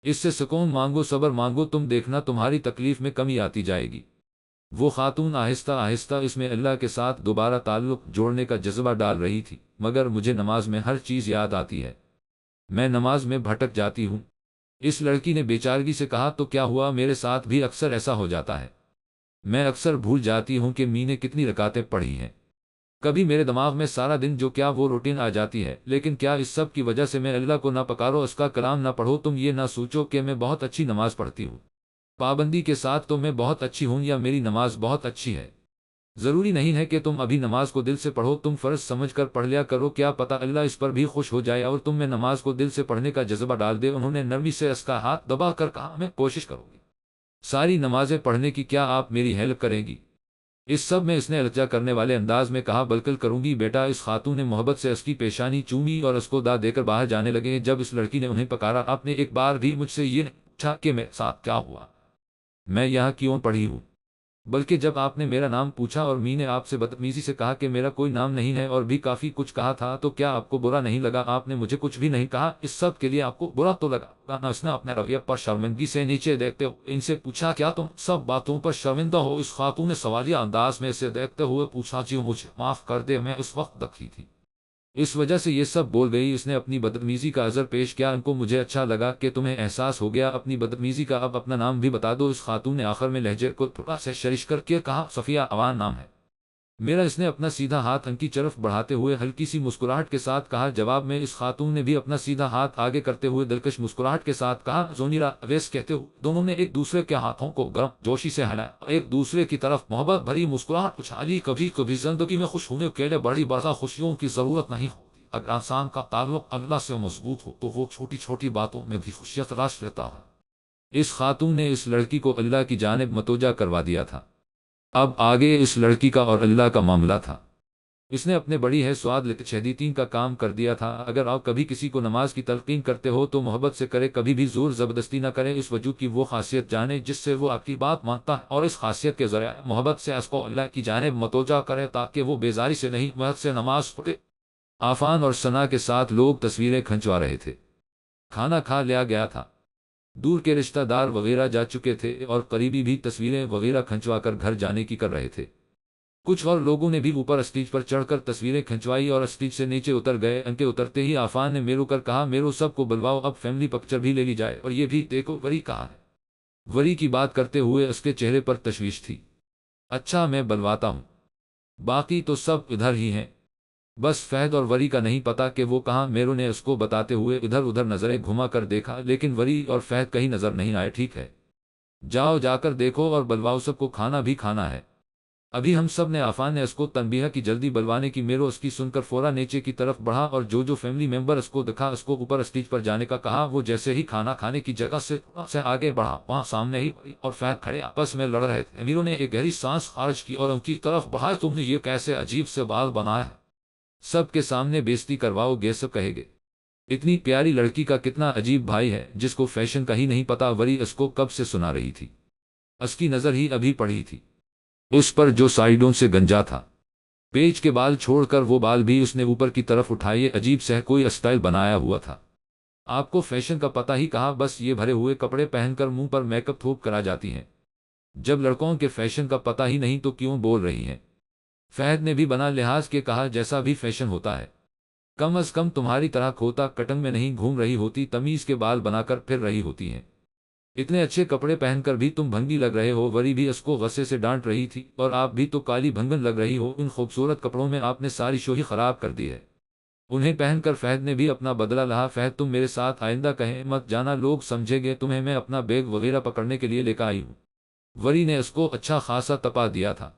Speaker 1: اس سے سکون مانگو، صبر مانگو، تم دیکھنا تمہاری تکلیف میں کمی آتی جائے گی۔ وہ خاتون آہستہ آہستہ اس میں اللہ کے ساتھ دوبارہ تعلق جوڑنے کا جذبہ ڈال رہی تھی۔ مگر مجھے نماز میں ہر چیز یاد آتی ہے، میں نماز میں بھٹک جاتی ہوں۔ اس لڑکی نے بیچارگی سے کہا۔ تو کیا ہوا؟ میرے ساتھ بھی اکثر ایسا ہو جاتا ہے، میں اکثر بھول جاتی ہوں کہ میں نے کتنی رکعتیں پڑھی ہیں، کبھی میرے دماغ میں سارا دن جو کیا وہ روٹین آ جاتی ہے، لیکن کیا اس سب کی وجہ سے میں اللہ کو نہ پکارو، اس کا کلام نہ پڑھو؟ تم یہ نہ سوچو کہ میں بہت اچھی نماز پڑھتی ہوں، پابندی کے ساتھ تو میں بہت اچھی ہوں، یا میری نماز بہت اچھی ہے۔ ضروری نہیں ہے کہ تم ابھی نماز کو دل سے پڑھو، تم فرض سمجھ کر پڑھ لیا کرو، کیا پتہ اللہ اس پر بھی خوش ہو جائے اور تم میں نماز کو دل سے پڑھنے کا جذبہ ڈال دے۔ انہوں نے نرمی سے اس کا ہاتھ دبا کر کہا، میں کوشش کروں گی ساری نمازیں پڑھنے کی، کیا آپ میری ہیلپ کریں گی؟ اس سب میں اس نے الجا کرنے والے انداز میں کہا، بالکل کروں گی بیٹا۔ اس خاتون نے محبت سے اس کی پیشانی چومی اور اس کو دا دے کر باہر جانے لگے۔ جب اس لڑکی نے انہیں پکارا، آپ نے ایک بار بھی مجھ سے یہ نہیں پوچھا کہ میرے ساتھ کیا ہوا، میں یہاں کیوں پڑھی ہوں، بلکہ جب آپ نے میرا نام پوچھا اور میں نے آپ سے بدتمیزی سے کہا کہ میرا کوئی نام نہیں ہے اور بھی کافی کچھ کہا تھا، تو کیا آپ کو برا نہیں لگا؟ آپ نے مجھے کچھ بھی نہیں کہا، اس سب کے لیے آپ کو برا تو لگا نا؟ اس نے اپنے رویے پر شرمندگی سے نیچے دیکھتے ہوئے ان سے پوچھا، کیا تم سب باتوں پر شرمندہ ہو؟ اس خاتون نے سوالیہ انداز میں اسے دیکھتے ہوئے پوچھا، جی مجھے معاف کر دے، میں اس وقت دکھی تھی، اس وجہ سے یہ سب بول گئی۔ اس نے اپنی بدتمیزی کا عذر پیش کیا، ان کو مجھے اچھا لگا کہ تمہیں احساس ہو گیا اپنی بدتمیزی کا، اب اپنا نام بھی بتا دو۔ اس خاتون نے آخر میں لہجے کو تھوڑا سے شرش کر کے کہا، صفیہ اوان نام ہے میرا۔ اس نے اپنا سیدھا ہاتھ ان کی طرف بڑھاتے ہوئے ہلکی سی مسکراہٹ کے ساتھ کہا۔ جواب میں اس خاتون نے بھی اپنا سیدھا ہاتھ آگے کرتے ہوئے دلکش مسکراہٹ کے ساتھ کہا، زونیرا اویس کہتے ہوئے دونوں نے ایک دوسرے کے ہاتھوں کو گرم جوشی سے ہلایا اور ایک دوسرے کی طرف محبت بھری مسکراہٹ اچھالی۔ کبھی کبھی زندگی میں خوش ہونے کے لیے بڑی بڑا خوشیوں کی ضرورت نہیں ہوتی، اگر انسان کا تعلق اللہ سے مضبوط ہو تو وہ چھوٹی چھوٹی باتوں میں بھی خوشیاں تلاش لیتا ہے۔ اس خاتون نے اس لڑکی کو اللہ کی جانب متوجہ کروا دیا تھا۔ اب آگے اس لڑکی کا اور اللہ کا معاملہ تھا۔ اس نے اپنے بڑی ہے سواد شہدیتین کا کام کر دیا تھا۔ اگر آپ کبھی کسی کو نماز کی تلقین کرتے ہو تو محبت سے کرے، کبھی بھی زور زبردستی نہ کرے، اس وجود کی وہ خاصیت جانے جس سے وہ آپ کی بات مانتا ہے اور اس خاصیت کے ذریعے محبت سے اس کو اللہ کی جانب متوجہ کرے تاکہ وہ بیزاری سے نہیں محبت سے نماز پڑھے۔ عفان اور ثنا کے ساتھ لوگ تصویریں کھنچوا رہے تھے۔ کھانا کھا لیا گیا تھا، دور کے رشتہ دار وغیرہ جا چکے تھے اور قریبی بھی تصویریں وغیرہ کھنچوا کر گھر جانے کی کر رہے تھے۔ کچھ اور لوگوں نے بھی اوپر اسٹیج پر چڑھ کر تصویریں کھنچوائی اور اسٹیج سے نیچے اتر گئے۔ ان کے اترتے ہی عفان نے میرو کر کہا، میرو سب کو بلواؤ، اب فیملی پکچر بھی لے لی جائے، اور یہ بھی دیکھو وری کہاں ہے۔ وری کی بات کرتے ہوئے اس کے چہرے پر تشویش تھی۔ اچھا میں بلواتا ہوں، باقی تو سب ادھر ہی ہیں، بس فہد اور وری کا نہیں پتا کہ وہ کہاں۔ میرو نے اس کو بتاتے ہوئے ادھر ادھر نظریں گھما کر دیکھا، لیکن وری اور فہد کہیں نظر نہیں آئے۔ ٹھیک ہے، جاؤ جا کر دیکھو اور بلواؤ، سب کو کھانا بھی کھانا ہے ابھی ہم سب نے۔ عفان نے اس کو تنبیہ کی جلدی بلوانے کی۔ میرو اس کی سن کر فورا نیچے کی طرف بڑھا اور جو فیملی ممبر اس کو دکھا اس کو اوپر اسٹیج پر جانے کا کہا۔ وہ جیسے ہی کھانا کھانے کی جگہ سے آگے بڑھا، وہاں سامنے ہی وری اور فہد کھڑے آپس میں لڑ رہے تھے۔ میرو نے ایک گہری سانس خارج کی اور ان کی طرف بڑھا، تم نے یہ کیسے عجیب سے بال بنایا ہے، سب کے سامنے بےزتی کرواؤ گے، سب کہے گے اتنی پیاری لڑکی کا کتنا عجیب بھائی ہے جس کو فیشن کا ہی نہیں پتا۔ وری اس کو کب سے سنا رہی تھی، اس کی نظر ہی ابھی پڑی تھی اس پر جو سائیڈوں سے گنجا تھا۔ پیچ کے بال چھوڑ کر وہ بال بھی اس نے اوپر کی طرف اٹھائے، عجیب سہ کوئی اسٹائل بنایا ہوا تھا۔ آپ کو فیشن کا پتہ ہی کہا، بس یہ بھرے ہوئے کپڑے پہن کر منہ پر میک اپ تھوپ کرا جاتی ہیں۔ جب لڑکوں کے فیشن کا پتہ ہی نہیں تو کیوں بول رہی ہیں؟ فہد نے بھی بنا لحاظ کے کہا، جیسا بھی فیشن ہوتا ہے، کم از کم تمہاری طرح کھوتا کٹن میں نہیں گھوم رہی ہوتی، تمیز کے بال بنا کر پھر رہی ہوتی ہیں، اتنے اچھے کپڑے پہن کر بھی تم بھنگی لگ رہے ہو۔ وری بھی اس کو غصے سے ڈانٹ رہی تھی، اور آپ بھی تو کالی بھنگن لگ رہی ہو، ان خوبصورت کپڑوں میں آپ نے ساری شو ہی خراب کر دی ہے۔ انہیں پہن کر فہد نے بھی اپنا بدلہ لہا۔ فہد تم میرے ساتھ آئندہ کہیں مت جانا، لوگ سمجھیں گے تمہیں میں اپنا بیگ وغیرہ پکڑنے کے لیے لے کر آئی ہوں۔ وری نے اس کو اچھا خاصا تپا دیا تھا۔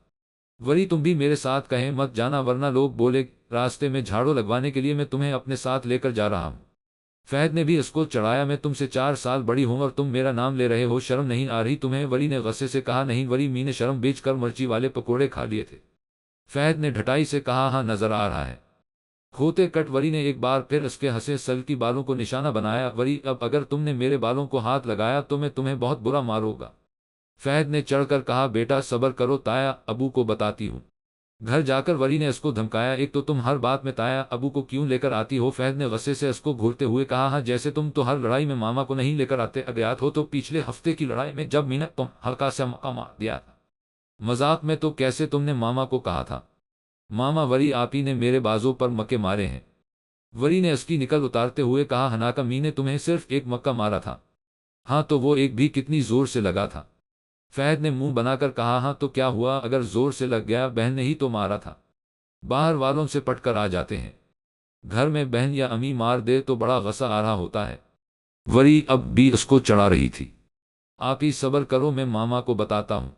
Speaker 1: وری تم بھی میرے ساتھ کہیں مت جانا ورنہ لوگ بولے راستے میں جھاڑو لگوانے کے لیے میں تمہیں اپنے ساتھ لے کر جا رہا ہوں۔ فہد نے بھی اس کو چڑھایا، میں تم سے 4 سال بڑی ہوں اور تم میرا نام لے رہے ہو، شرم نہیں آ رہی تمہیں؟ وری نے غصے سے کہا، نہیں وری، میں نے شرم بیچ کر مرچی والے پکوڑے کھا لیے تھے۔ فہد نے ڈھٹائی سے کہا، ہاں نظر آ رہا ہے۔ کھوتے کٹ وری نے ایک بار پھر اس کے ہنسے سلکی بالوں کو نشانہ بنایا، وری اب اگر تم نے میرے بالوں کو ہاتھ لگایا تو میں تمہیں بہت برا ماروں گا۔ فہد نے چڑھ کر کہا، بیٹا صبر کرو، تایا ابو کو بتاتی ہوں۔ گھر جا کر وری نے اس کو دھمکایا، ایک تو تم ہر بات میں تایا ابو کو کیوں لے کر آتی ہو؟ فہد نے غصے سے اس کو گھورتے ہوئے کہا، ہاں جیسے تم تو ہر لڑائی میں ماما کو نہیں لے کر آتے، اگر یاد ہو تو پچھلے ہفتے کی لڑائی میں جب میں نے تم ہلکا سے مکہ مار دیا تھا مذاق میں، تو کیسے تم نے ماما کو کہا تھا ماما؟ وری آپ ہی نے میرے بازوں پر مکے مارے ہیں۔ وری نے اس کی نکل اتارتے ہوئے کہا، ہناکا میں نے تمہیں صرف ایک مکہ مارا تھا؟ ہاں تو وہ ایک بھی کتنی زور سے لگا تھا؟ فہد نے منہ بنا کر کہا، ہاں تو کیا ہوا، اگر زور سے لگ گیا، بہن نے ہی تو مارا تھا، باہر والوں سے پٹ کر آ جاتے ہیں، گھر میں بہن یا امی مار دے تو بڑا غصہ آ رہا ہوتا ہے۔ وری اب بھی اس کو چڑھا رہی تھی، آپ ہی صبر کرو، میں ماما کو بتاتا ہوں۔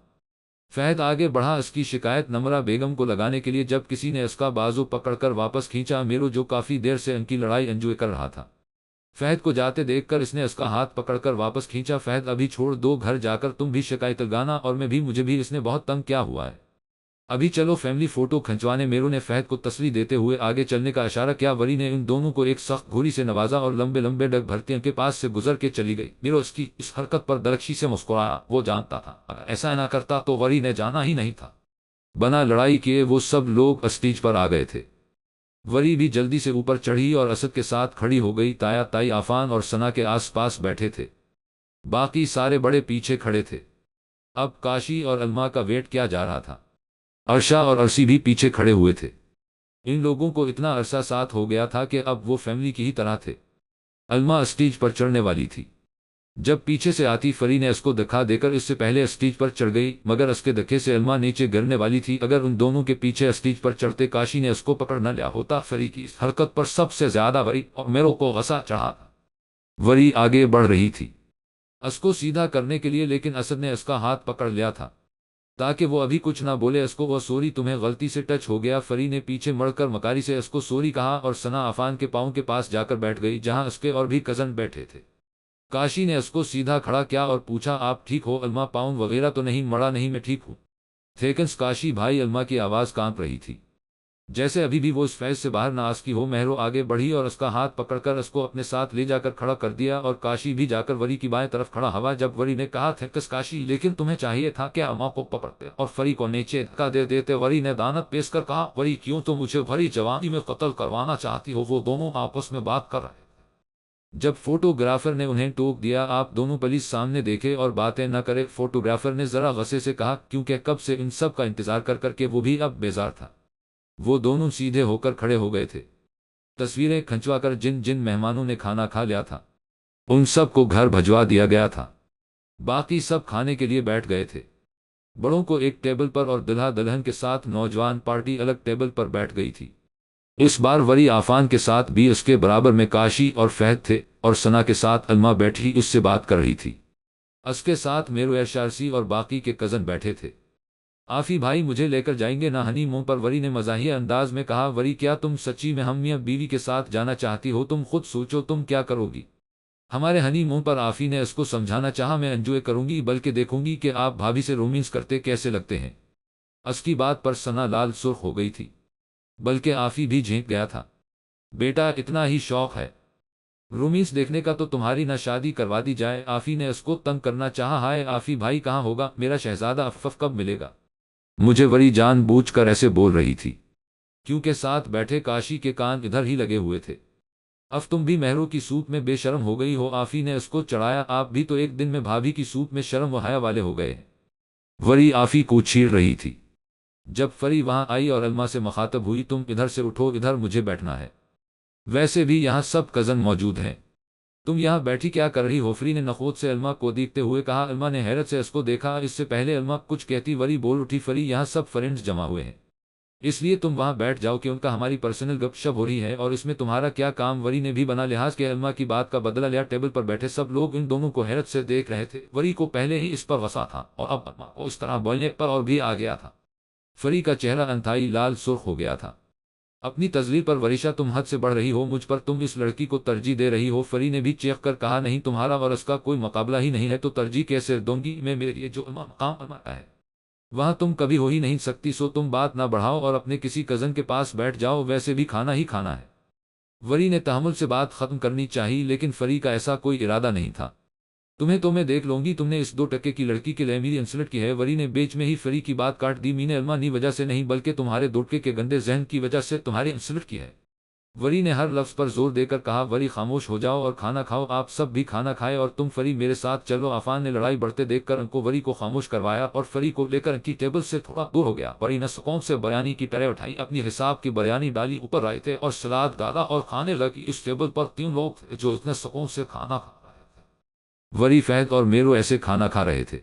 Speaker 1: فہد آگے بڑھا اس کی شکایت نمرہ بیگم کو لگانے کے لیے جب کسی نے اس کا بازو پکڑ کر واپس کھینچا میرو جو کافی دیر سے ان کی لڑائی انجوائے کر رہا تھا۔ فہد کو جاتے دیکھ کر اس نے اس کا ہاتھ پکڑ کر واپس کھینچا۔ فہد ابھی چھوڑ دو، گھر جا کر تم بھی شکایت لگانا اور میں بھی، مجھے بھی اس نے بہت تنگ کیا ہوا ہے، ابھی چلو فیملی فوٹو کھنچوانے۔ میرو نے فہد کو تسلی دیتے ہوئے آگے چلنے کا اشارہ کیا۔ وری نے ان دونوں کو ایک سخت گھوری سے نوازا اور لمبے لمبے ڈگ بھرتی ان کے پاس سے گزر کے چلی گئی۔ میرو اس کی اس حرکت پر درخشی سے مسکرایا، وہ جانتا تھا اگر ایسا نہ کرتا تو وری نے جانا ہی نہیں تھا۔ بنا لڑائی کیے وہ سب لوگ اسٹیج پر آ گئے تھے۔ وری بھی جلدی سے اوپر چڑھی اور اسد کے ساتھ کھڑی ہو گئی۔ تایا تائی عفان اور ثنا کے آس پاس بیٹھے تھے، باقی سارے بڑے پیچھے کھڑے تھے۔ اب کاشی اور علما کا ویٹ کیا جا رہا تھا۔ عرشا اور عرصی بھی پیچھے کھڑے ہوئے تھے۔ ان لوگوں کو اتنا عرصہ ساتھ ہو گیا تھا کہ اب وہ فیملی کی ہی طرح تھے۔ علما اسٹیج پر چڑھنے والی تھی جب پیچھے سے آتی فری نے اس کو دکھا دے کر اس سے پہلے اسٹیج پر چڑھ گئی، مگر اس کے دھکے سے علما نیچے گرنے والی تھی۔ اگر ان دونوں کے پیچھے اسٹیج پر چڑھتے کاشی نے اس کو پکڑ نہ لیا ہوتا۔ فری کی اس حرکت پر سب سے زیادہ وری اور میرو کو غصہ چڑھا۔ وری آگے بڑھ رہی تھی اس کو سیدھا کرنے کے لیے، لیکن اسد نے اس کا ہاتھ پکڑ لیا تھا تاکہ وہ ابھی کچھ نہ بولے۔ اس کو وہ سوری، تمہیں غلطی سے ٹچ ہو گیا۔ فری نے پیچھے مڑ کر مکاری سے اس کو سوری کہا اور ثنا عفان کے پاؤں کے پاس جا کر بیٹھ گئی جہاں اس کے اور بھی کزن بیٹھے تھے۔ کاشی نے اس کو سیدھا کھڑا کیا اور پوچھا، آپ ٹھیک ہو؟ علما پاؤں وغیرہ تو نہیں مڑا؟ نہیں میں ٹھیک ہوں تھیکنس کاشی بھائی۔ علما کی آواز کانپ رہی تھی جیسے ابھی بھی وہ اس فیض سے باہر نہ آ سکی ہو۔ مہرو آگے بڑھی اور اس کا ہاتھ پکڑ کر اس کو اپنے ساتھ لے جا کر کھڑا کر دیا اور کاشی بھی جا کر وری کی بائیں طرف کھڑا ہوا۔ جب وری نے کہا، تھینکس کاشی، لیکن تمہیں چاہیے تھا کہ علما کو پکڑتے اور فری کو نیچے دھکا دے دیتے۔ وری نے دانت پیش کر کہا، وری کیوں تم مجھے بھری جوانی میں قتل کروانا چاہتی ہو؟ وہ دونوں آپس میں بات کر رہے تھے جب فوٹوگرافر نے انہیں ٹوک دیا، آپ دونوں پلیز سامنے دیکھے اور باتیں نہ کرے۔ فوٹوگرافر نے ذرا غصے سے کہا، کیونکہ کب سے ان سب کا انتظار کر کر کے وہ بھی اب بیزار تھا۔ وہ دونوں سیدھے ہو کر کھڑے ہو گئے تھے۔ تصویریں کھنچوا کر جن جن مہمانوں نے کھانا کھا لیا تھا ان سب کو گھر بھجوا دیا گیا تھا۔ باقی سب کھانے کے لیے بیٹھ گئے تھے، بڑوں کو ایک ٹیبل پر اور دلہا دلہن کے ساتھ نوجوان پارٹی الگ ٹیبل پر بیٹھ گئی تھی۔ اس بار وری عفان کے ساتھ بھی اس کے برابر میں کاشی اور فہد تھے اور ثنا کے ساتھ علما بیٹھی اس سے بات کر رہی تھی۔ اس کے ساتھ میرو، ارشارسی اور باقی کے کزن بیٹھے تھے۔ آفی بھائی مجھے لے کر جائیں گے نا ہنی مون پر؟ وری نے مزاحیہ انداز میں کہا۔ وری کیا تم سچی میں ہم میاں بیوی کے ساتھ جانا چاہتی ہو؟ تم خود سوچو تم کیا کرو گی ہمارے ہنی مون پر؟ آفی نے اس کو سمجھانا چاہا، میں انجوائے کروں گی، بلکہ دیکھوں گی کہ آپ بھابھی سے رومانس کرتے کیسے لگتے ہیں۔ اس کی بات پر ثنا لال سرخ ہو گئی تھی، بلکہ آفی بھی جھینک گیا تھا۔ بیٹا اتنا ہی شوق ہے رومانس دیکھنے کا تو تمہاری نہ شادی کروا دی جائے؟ آفی نے اس کو تنگ کرنا چاہا۔ ہائے آفی بھائی کہاں ہوگا میرا شہزادہ؟ افف کب ملے گا مجھے؟ وری جان بوجھ کر ایسے بول رہی تھی کیونکہ ساتھ بیٹھے کاشی کے کان ادھر ہی لگے ہوئے تھے۔ اب تم بھی مہرو کی سوت میں بے شرم ہو گئی ہو؟ آفی نے اس کو چڑھایا، آپ بھی تو ایک دن میں بھابھی کی سوت میں شرم و حیا والے ہو گئے ہیں۔ وری آفی کو چھیڑ رہی تھی جب فری وہاں آئی اور علما سے مخاطب ہوئی، تم ادھر سے اٹھو، ادھر مجھے بیٹھنا ہے، ویسے بھی یہاں سب کزن موجود ہیں، تم یہاں بیٹھی کیا کر رہی ہو؟ فری نے نخوت سے علما کو دیکھتے ہوئے کہا۔ علما نے حیرت سے اس کو دیکھا، اس سے پہلے علما کچھ کہتی وری بول اٹھی، فری یہاں سب فرینڈز جمع ہوئے ہیں، اس لیے تم وہاں بیٹھ جاؤ کہ ان کا ہماری پرسنل گپ شپ ہو رہی ہے اور اس میں تمہارا کیا کام؟ وری نے بھی بنا لحاظ کے علما کی بات کا بدلہ لیا۔ ٹیبل پر بیٹھے سب لوگ ان دونوں کو حیرت سے دیکھ رہے تھے۔ وری کو پہلے ہی اس پر غصہ تھا اور اب علما کو اس طرح بولنے پر اور بھی آ گیا تھا۔ فری کا چہرہ انتہائی لال سرخ ہو گیا تھا۔ اپنی تزلیل پر وریشا تم حد سے بڑھ رہی ہو، مجھ پر تم اس لڑکی کو ترجیح دے رہی ہو؟ فری نے بھی چیخ کر کہا، نہیں تمہارا اور اس کا کوئی مقابلہ ہی نہیں ہے تو ترجیح کیسے دوں گی میں؟ میرے لیے جو مقام علما کا ہے وہاں تم کبھی ہو ہی نہیں سکتی، سو تم بات نہ بڑھاؤ اور اپنے کسی کزن کے پاس بیٹھ جاؤ، ویسے بھی کھانا ہی کھانا ہے۔ وری نے تحمل سے بات ختم کرنی چاہی لیکن فری کا ایسا کوئی ارادہ نہیں تھا۔ تمہیں تو میں دیکھ لوں گی، تم نے اس 2 کی لڑکی کے لیے میری انسلٹ کی ہے۔ وری نے بیچ میں ہی فری کی بات کاٹ دی، میں نے علما نی وجہ سے نہیں بلکہ تمہارے 2 کے گندے ذہن کی وجہ سے تمہاری انسلٹ کی ہے۔ وری نے ہر لفظ پر زور دے کر کہا۔ وری خاموش ہو جاؤ اور کھانا کھاؤ، آپ سب بھی کھانا کھائے اور تم فری میرے ساتھ چلو۔ عفان نے لڑائی بڑھتے دیکھ کر ان کو وری کو خاموش کروایا اور فری کو لے کر ان کی ٹیبل سے تھوڑا دور ہو گیا۔ وری نے سکون سے بریانی کی ٹرے اٹھائی، اپنی حساب کی بریانی ڈالی، اوپر رائتے اور سلاد ڈالا اور کھانے لگی۔ اس ٹیبل پر 3 لوگ تھے جو اتنے سکون سے کھانا کھا رہے تھے۔ وری، فہد اور میرو ایسے کھانا کھا رہے تھے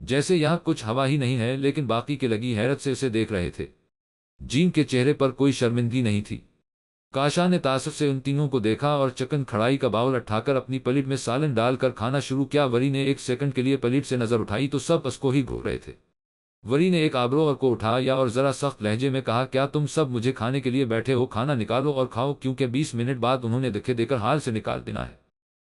Speaker 1: جیسے یہاں کچھ ہوا ہی نہیں ہے، لیکن باقی کے لگی حیرت سے اسے دیکھ رہے تھے۔ جین کے چہرے پر کوئی شرمندگی نہیں تھی۔ کاشا نے تعصب سے ان تینوں کو دیکھا اور چکن کڑھائی کا باؤل اٹھا کر اپنی پلیٹ میں سالن ڈال کر کھانا شروع کیا۔ وری نے 1 سیکنڈ کے لیے پلیٹ سے نظر اٹھائی تو سب اس کو ہی گھور رہے تھے۔ وری نے ایک آبرو کو اٹھایا اور ذرا سخت لہجے میں کہا، کیا تم سب مجھے کھانے کے لیے بیٹھے ہو؟ کھانا نکالو اور کھاؤ، کیونکہ 20 منٹ بعد انہوں نے دکھے دے کر حال سے نکال دینا ہے۔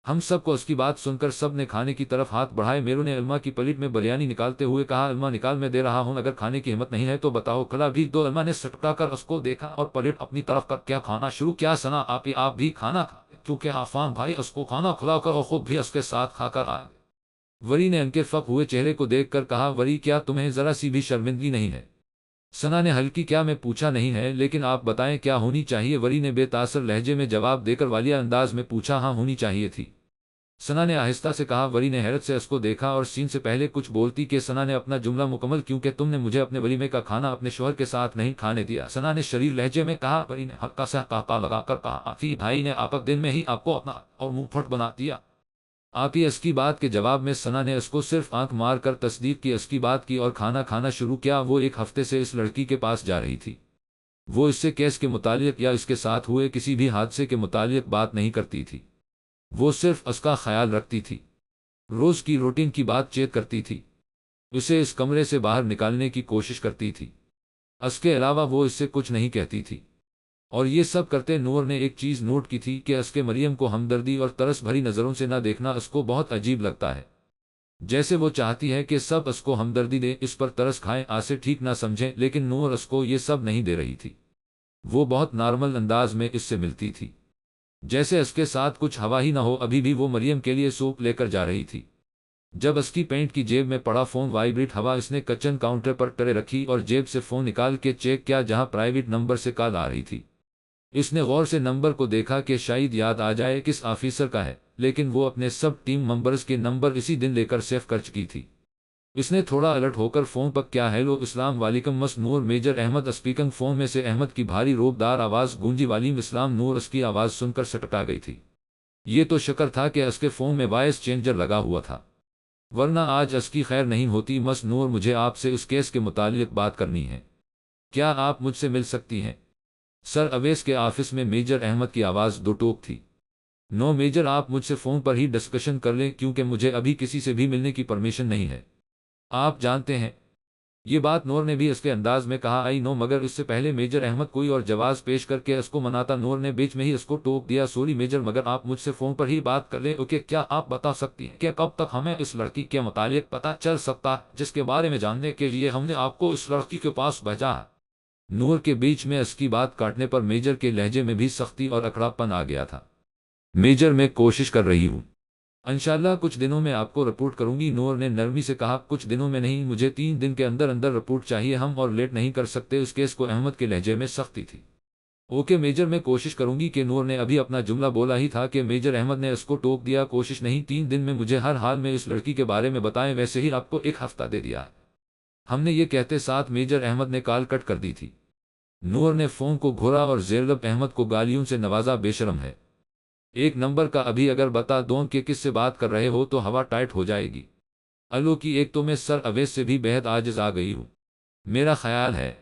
Speaker 1: ہم سب کو اس کی بات سن کر سب نے کھانے کی طرف ہاتھ بڑھائے۔ میرو نے علما کی پلیٹ میں بریانی نکالتے ہوئے کہا، علما نکال، میں دے رہا ہوں، اگر کھانے کی ہمت نہیں ہے تو بتاؤ، کھلا بھی دو۔ علما نے سٹکا کر اس کو دیکھا اور پلیٹ اپنی طرف کر کیا کھانا شروع کیا۔ ثنا، آپ بھی کھانا کھا، کیونکہ عفان بھائی اس کو کھانا کھلا کر اور خود بھی اس کے ساتھ کھا کر آئے۔ وری نے ان کے فق ہوئے چہرے کو دیکھ کر کہا، وری کیا تمہیں ذرا سی بھی شرمندگی نہیں ہے؟ ثنا نے ہلکی کیا میں پوچھا نہیں ہے، لیکن آپ بتائیں کیا ہونی چاہیے؟ وری نے بے تاثر لہجے میں جواب دے کر والیہ انداز میں پوچھا، ہاں ہونی چاہیے تھی۔ ثنا نے آہستہ سے کہا۔ وری نے حیرت سے اس کو دیکھا اور سین سے پہلے کچھ بولتی کہ ثنا نے اپنا جملہ مکمل، کیونکہ تم نے مجھے اپنے ولیمے کا کھانا اپنے شوہر کے ساتھ نہیں کھانے دیا۔ ثنا نے شریر لہجے میں کہا۔ وری نے ہلکا سا قہقہ لگا کر کہا، آپی بھائی نے آپ دن میں ہی آپ کو اپنا اور منہ پھٹ بنا دیا۔ آپی اس کی بات کے جواب میں ثنا نے اس کو صرف آنکھ مار کر تصدیق کی، اس کی بات کی اور کھانا کھانا شروع کیا۔ وہ ایک ہفتے سے اس لڑکی کے پاس جا رہی تھی۔ وہ اس سے کیس کے متعلق یا اس کے ساتھ ہوئے کسی بھی حادثے کے متعلق بات نہیں کرتی تھی، وہ صرف اس کا خیال رکھتی تھی، روز کی روٹین کی بات چیت کرتی تھی، اسے اس کمرے سے باہر نکالنے کی کوشش کرتی تھی۔ اس کے علاوہ وہ اس سے کچھ نہیں کہتی تھی۔ اور یہ سب کرتے نور نے ایک چیز نوٹ کی تھی کہ اس کے مریم کو ہمدردی اور ترس بھری نظروں سے نہ دیکھنا اس کو بہت عجیب لگتا ہے، جیسے وہ چاہتی ہے کہ سب اس کو ہمدردی دیں، اس پر ترس کھائیں، آسے ٹھیک نہ سمجھیں، لیکن نور اس کو یہ سب نہیں دے رہی تھی۔ وہ بہت نارمل انداز میں اس سے ملتی تھی، جیسے اس کے ساتھ کچھ ہوا ہی نہ ہو۔ ابھی بھی وہ مریم کے لیے سوپ لے کر جا رہی تھی جب اس کی پینٹ کی جیب میں پڑا فون وائبریٹ ہوا۔ اس نے کچن کاؤنٹر پر ٹرے رکھی اور جیب سے فون نکال کے چیک کیا جہاں پرائیویٹ نمبر سے کال آ رہی تھی۔ اس نے غور سے نمبر کو دیکھا کہ شاید یاد آ جائے کس آفیسر کا ہے، لیکن وہ اپنے سب ٹیم ممبرز کے نمبر اسی دن لے کر سیو کر چکی تھی۔ اس نے تھوڑا الرٹ ہو کر فون پر کیا، ہیلو اسلام وعلیکم مس نور، میجر احمد اسپیکنگ۔ فون میں سے احمد کی بھاری روبدار آواز گونجی، وعلیکم السلام نور۔ اس کی آواز سن کر سٹکا گئی تھی۔ یہ تو شکر تھا کہ اس کے فون میں وائس چینجر لگا ہوا تھا، ورنہ آج اس کی خیر نہیں ہوتی۔ مس نور، مجھے آپ سے اس کیس کے متعلق بات کرنی ہے، کیا آپ مجھ سے مل سکتی ہیں؟ سر اویس کے آفس میں میجر احمد کی آواز دو ٹوک تھی۔ نو میجر، آپ مجھ سے فون پر ہی ڈسکشن کر لیں، کیونکہ مجھے ابھی کسی سے بھی ملنے کی پرمیشن نہیں ہے۔ آپ جانتے ہیں، یہ بات نور نے بھی اس کے انداز میں کہا، آئی نو، مگر اس سے پہلے میجر احمد کوئی اور جواز پیش کر کے اس کو مناتا۔ نور نے بیچ میں ہی اس کو ٹوک دیا، سوری میجر، مگر آپ مجھ سے فون پر ہی بات کر لیں، اوکے؟ کیا آپ بتا سکتی ہیں کہ کب تک ہمیں اس لڑکی کے متعلق پتہ چل سکتا ہے جس کے بارے میں جاننے کے لیے ہم نے آپ کو اس لڑکی کے پاس بھیجا ہے؟ نور کے بیچ میں اس کی بات کاٹنے پر میجر کے لہجے میں بھی سختی اور اکڑاپن آ گیا تھا۔ میجر، میں کوشش کر رہی ہوں، انشاءاللہ کچھ دنوں میں آپ کو رپورٹ کروں گی۔ نور نے نرمی سے کہا، کچھ دنوں میں نہیں، مجھے 3 دن کے اندر اندر رپورٹ چاہیے، ہم اور لیٹ نہیں کر سکتے۔ اس کیس کو احمد کے لہجے میں سختی تھی۔ اوکے میجر، میں کوشش کروں گی کہ نور نے ابھی اپنا جملہ بولا ہی تھا کہ میجر احمد نے اس کو ٹوک دیا، کوشش نہیں، 3 دن میں مجھے ہر حال میں اس لڑکی کے بارے میں بتائیں، ویسے ہی آپ کو 1 ہفتہ دے دیا ہے۔ ہم نے یہ کہتے ساتھ میجر احمد نے کال کٹ کر دی تھی۔ نور نے فون کو گھورا اور زیرلب احمد کو گالیوں سے نوازا، بے شرم ہے، ایک نمبر کا ابھی اگر بتا دوں کہ کس سے بات کر رہے ہو تو ہوا ٹائٹ ہو جائے گی۔ الو کی ایک تو میں سر اویس سے بھی بہت عاجز آ گئی ہوں، میرا خیال ہے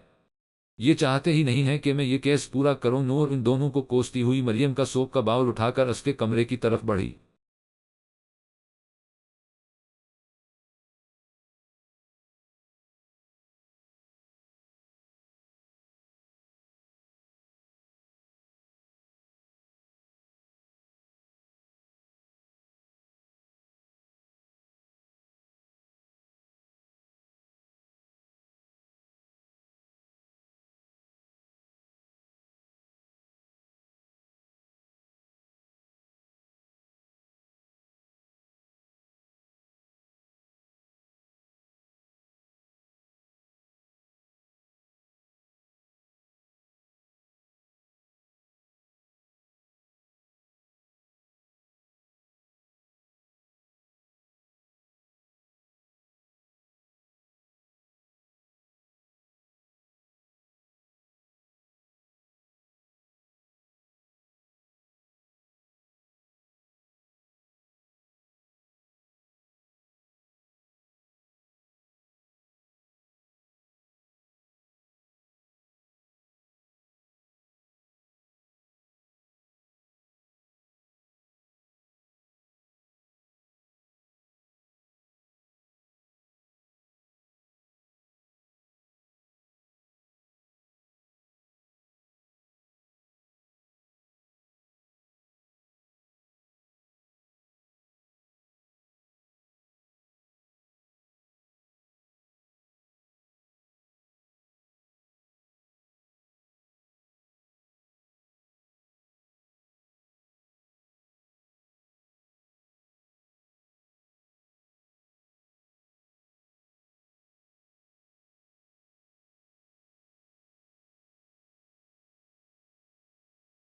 Speaker 1: یہ چاہتے ہی نہیں ہے کہ میں یہ کیس پورا کروں۔ نور ان دونوں کو کوستی ہوئی مریم کا سوپ کا باؤل اٹھا کر اس کے کمرے کی طرف بڑھی۔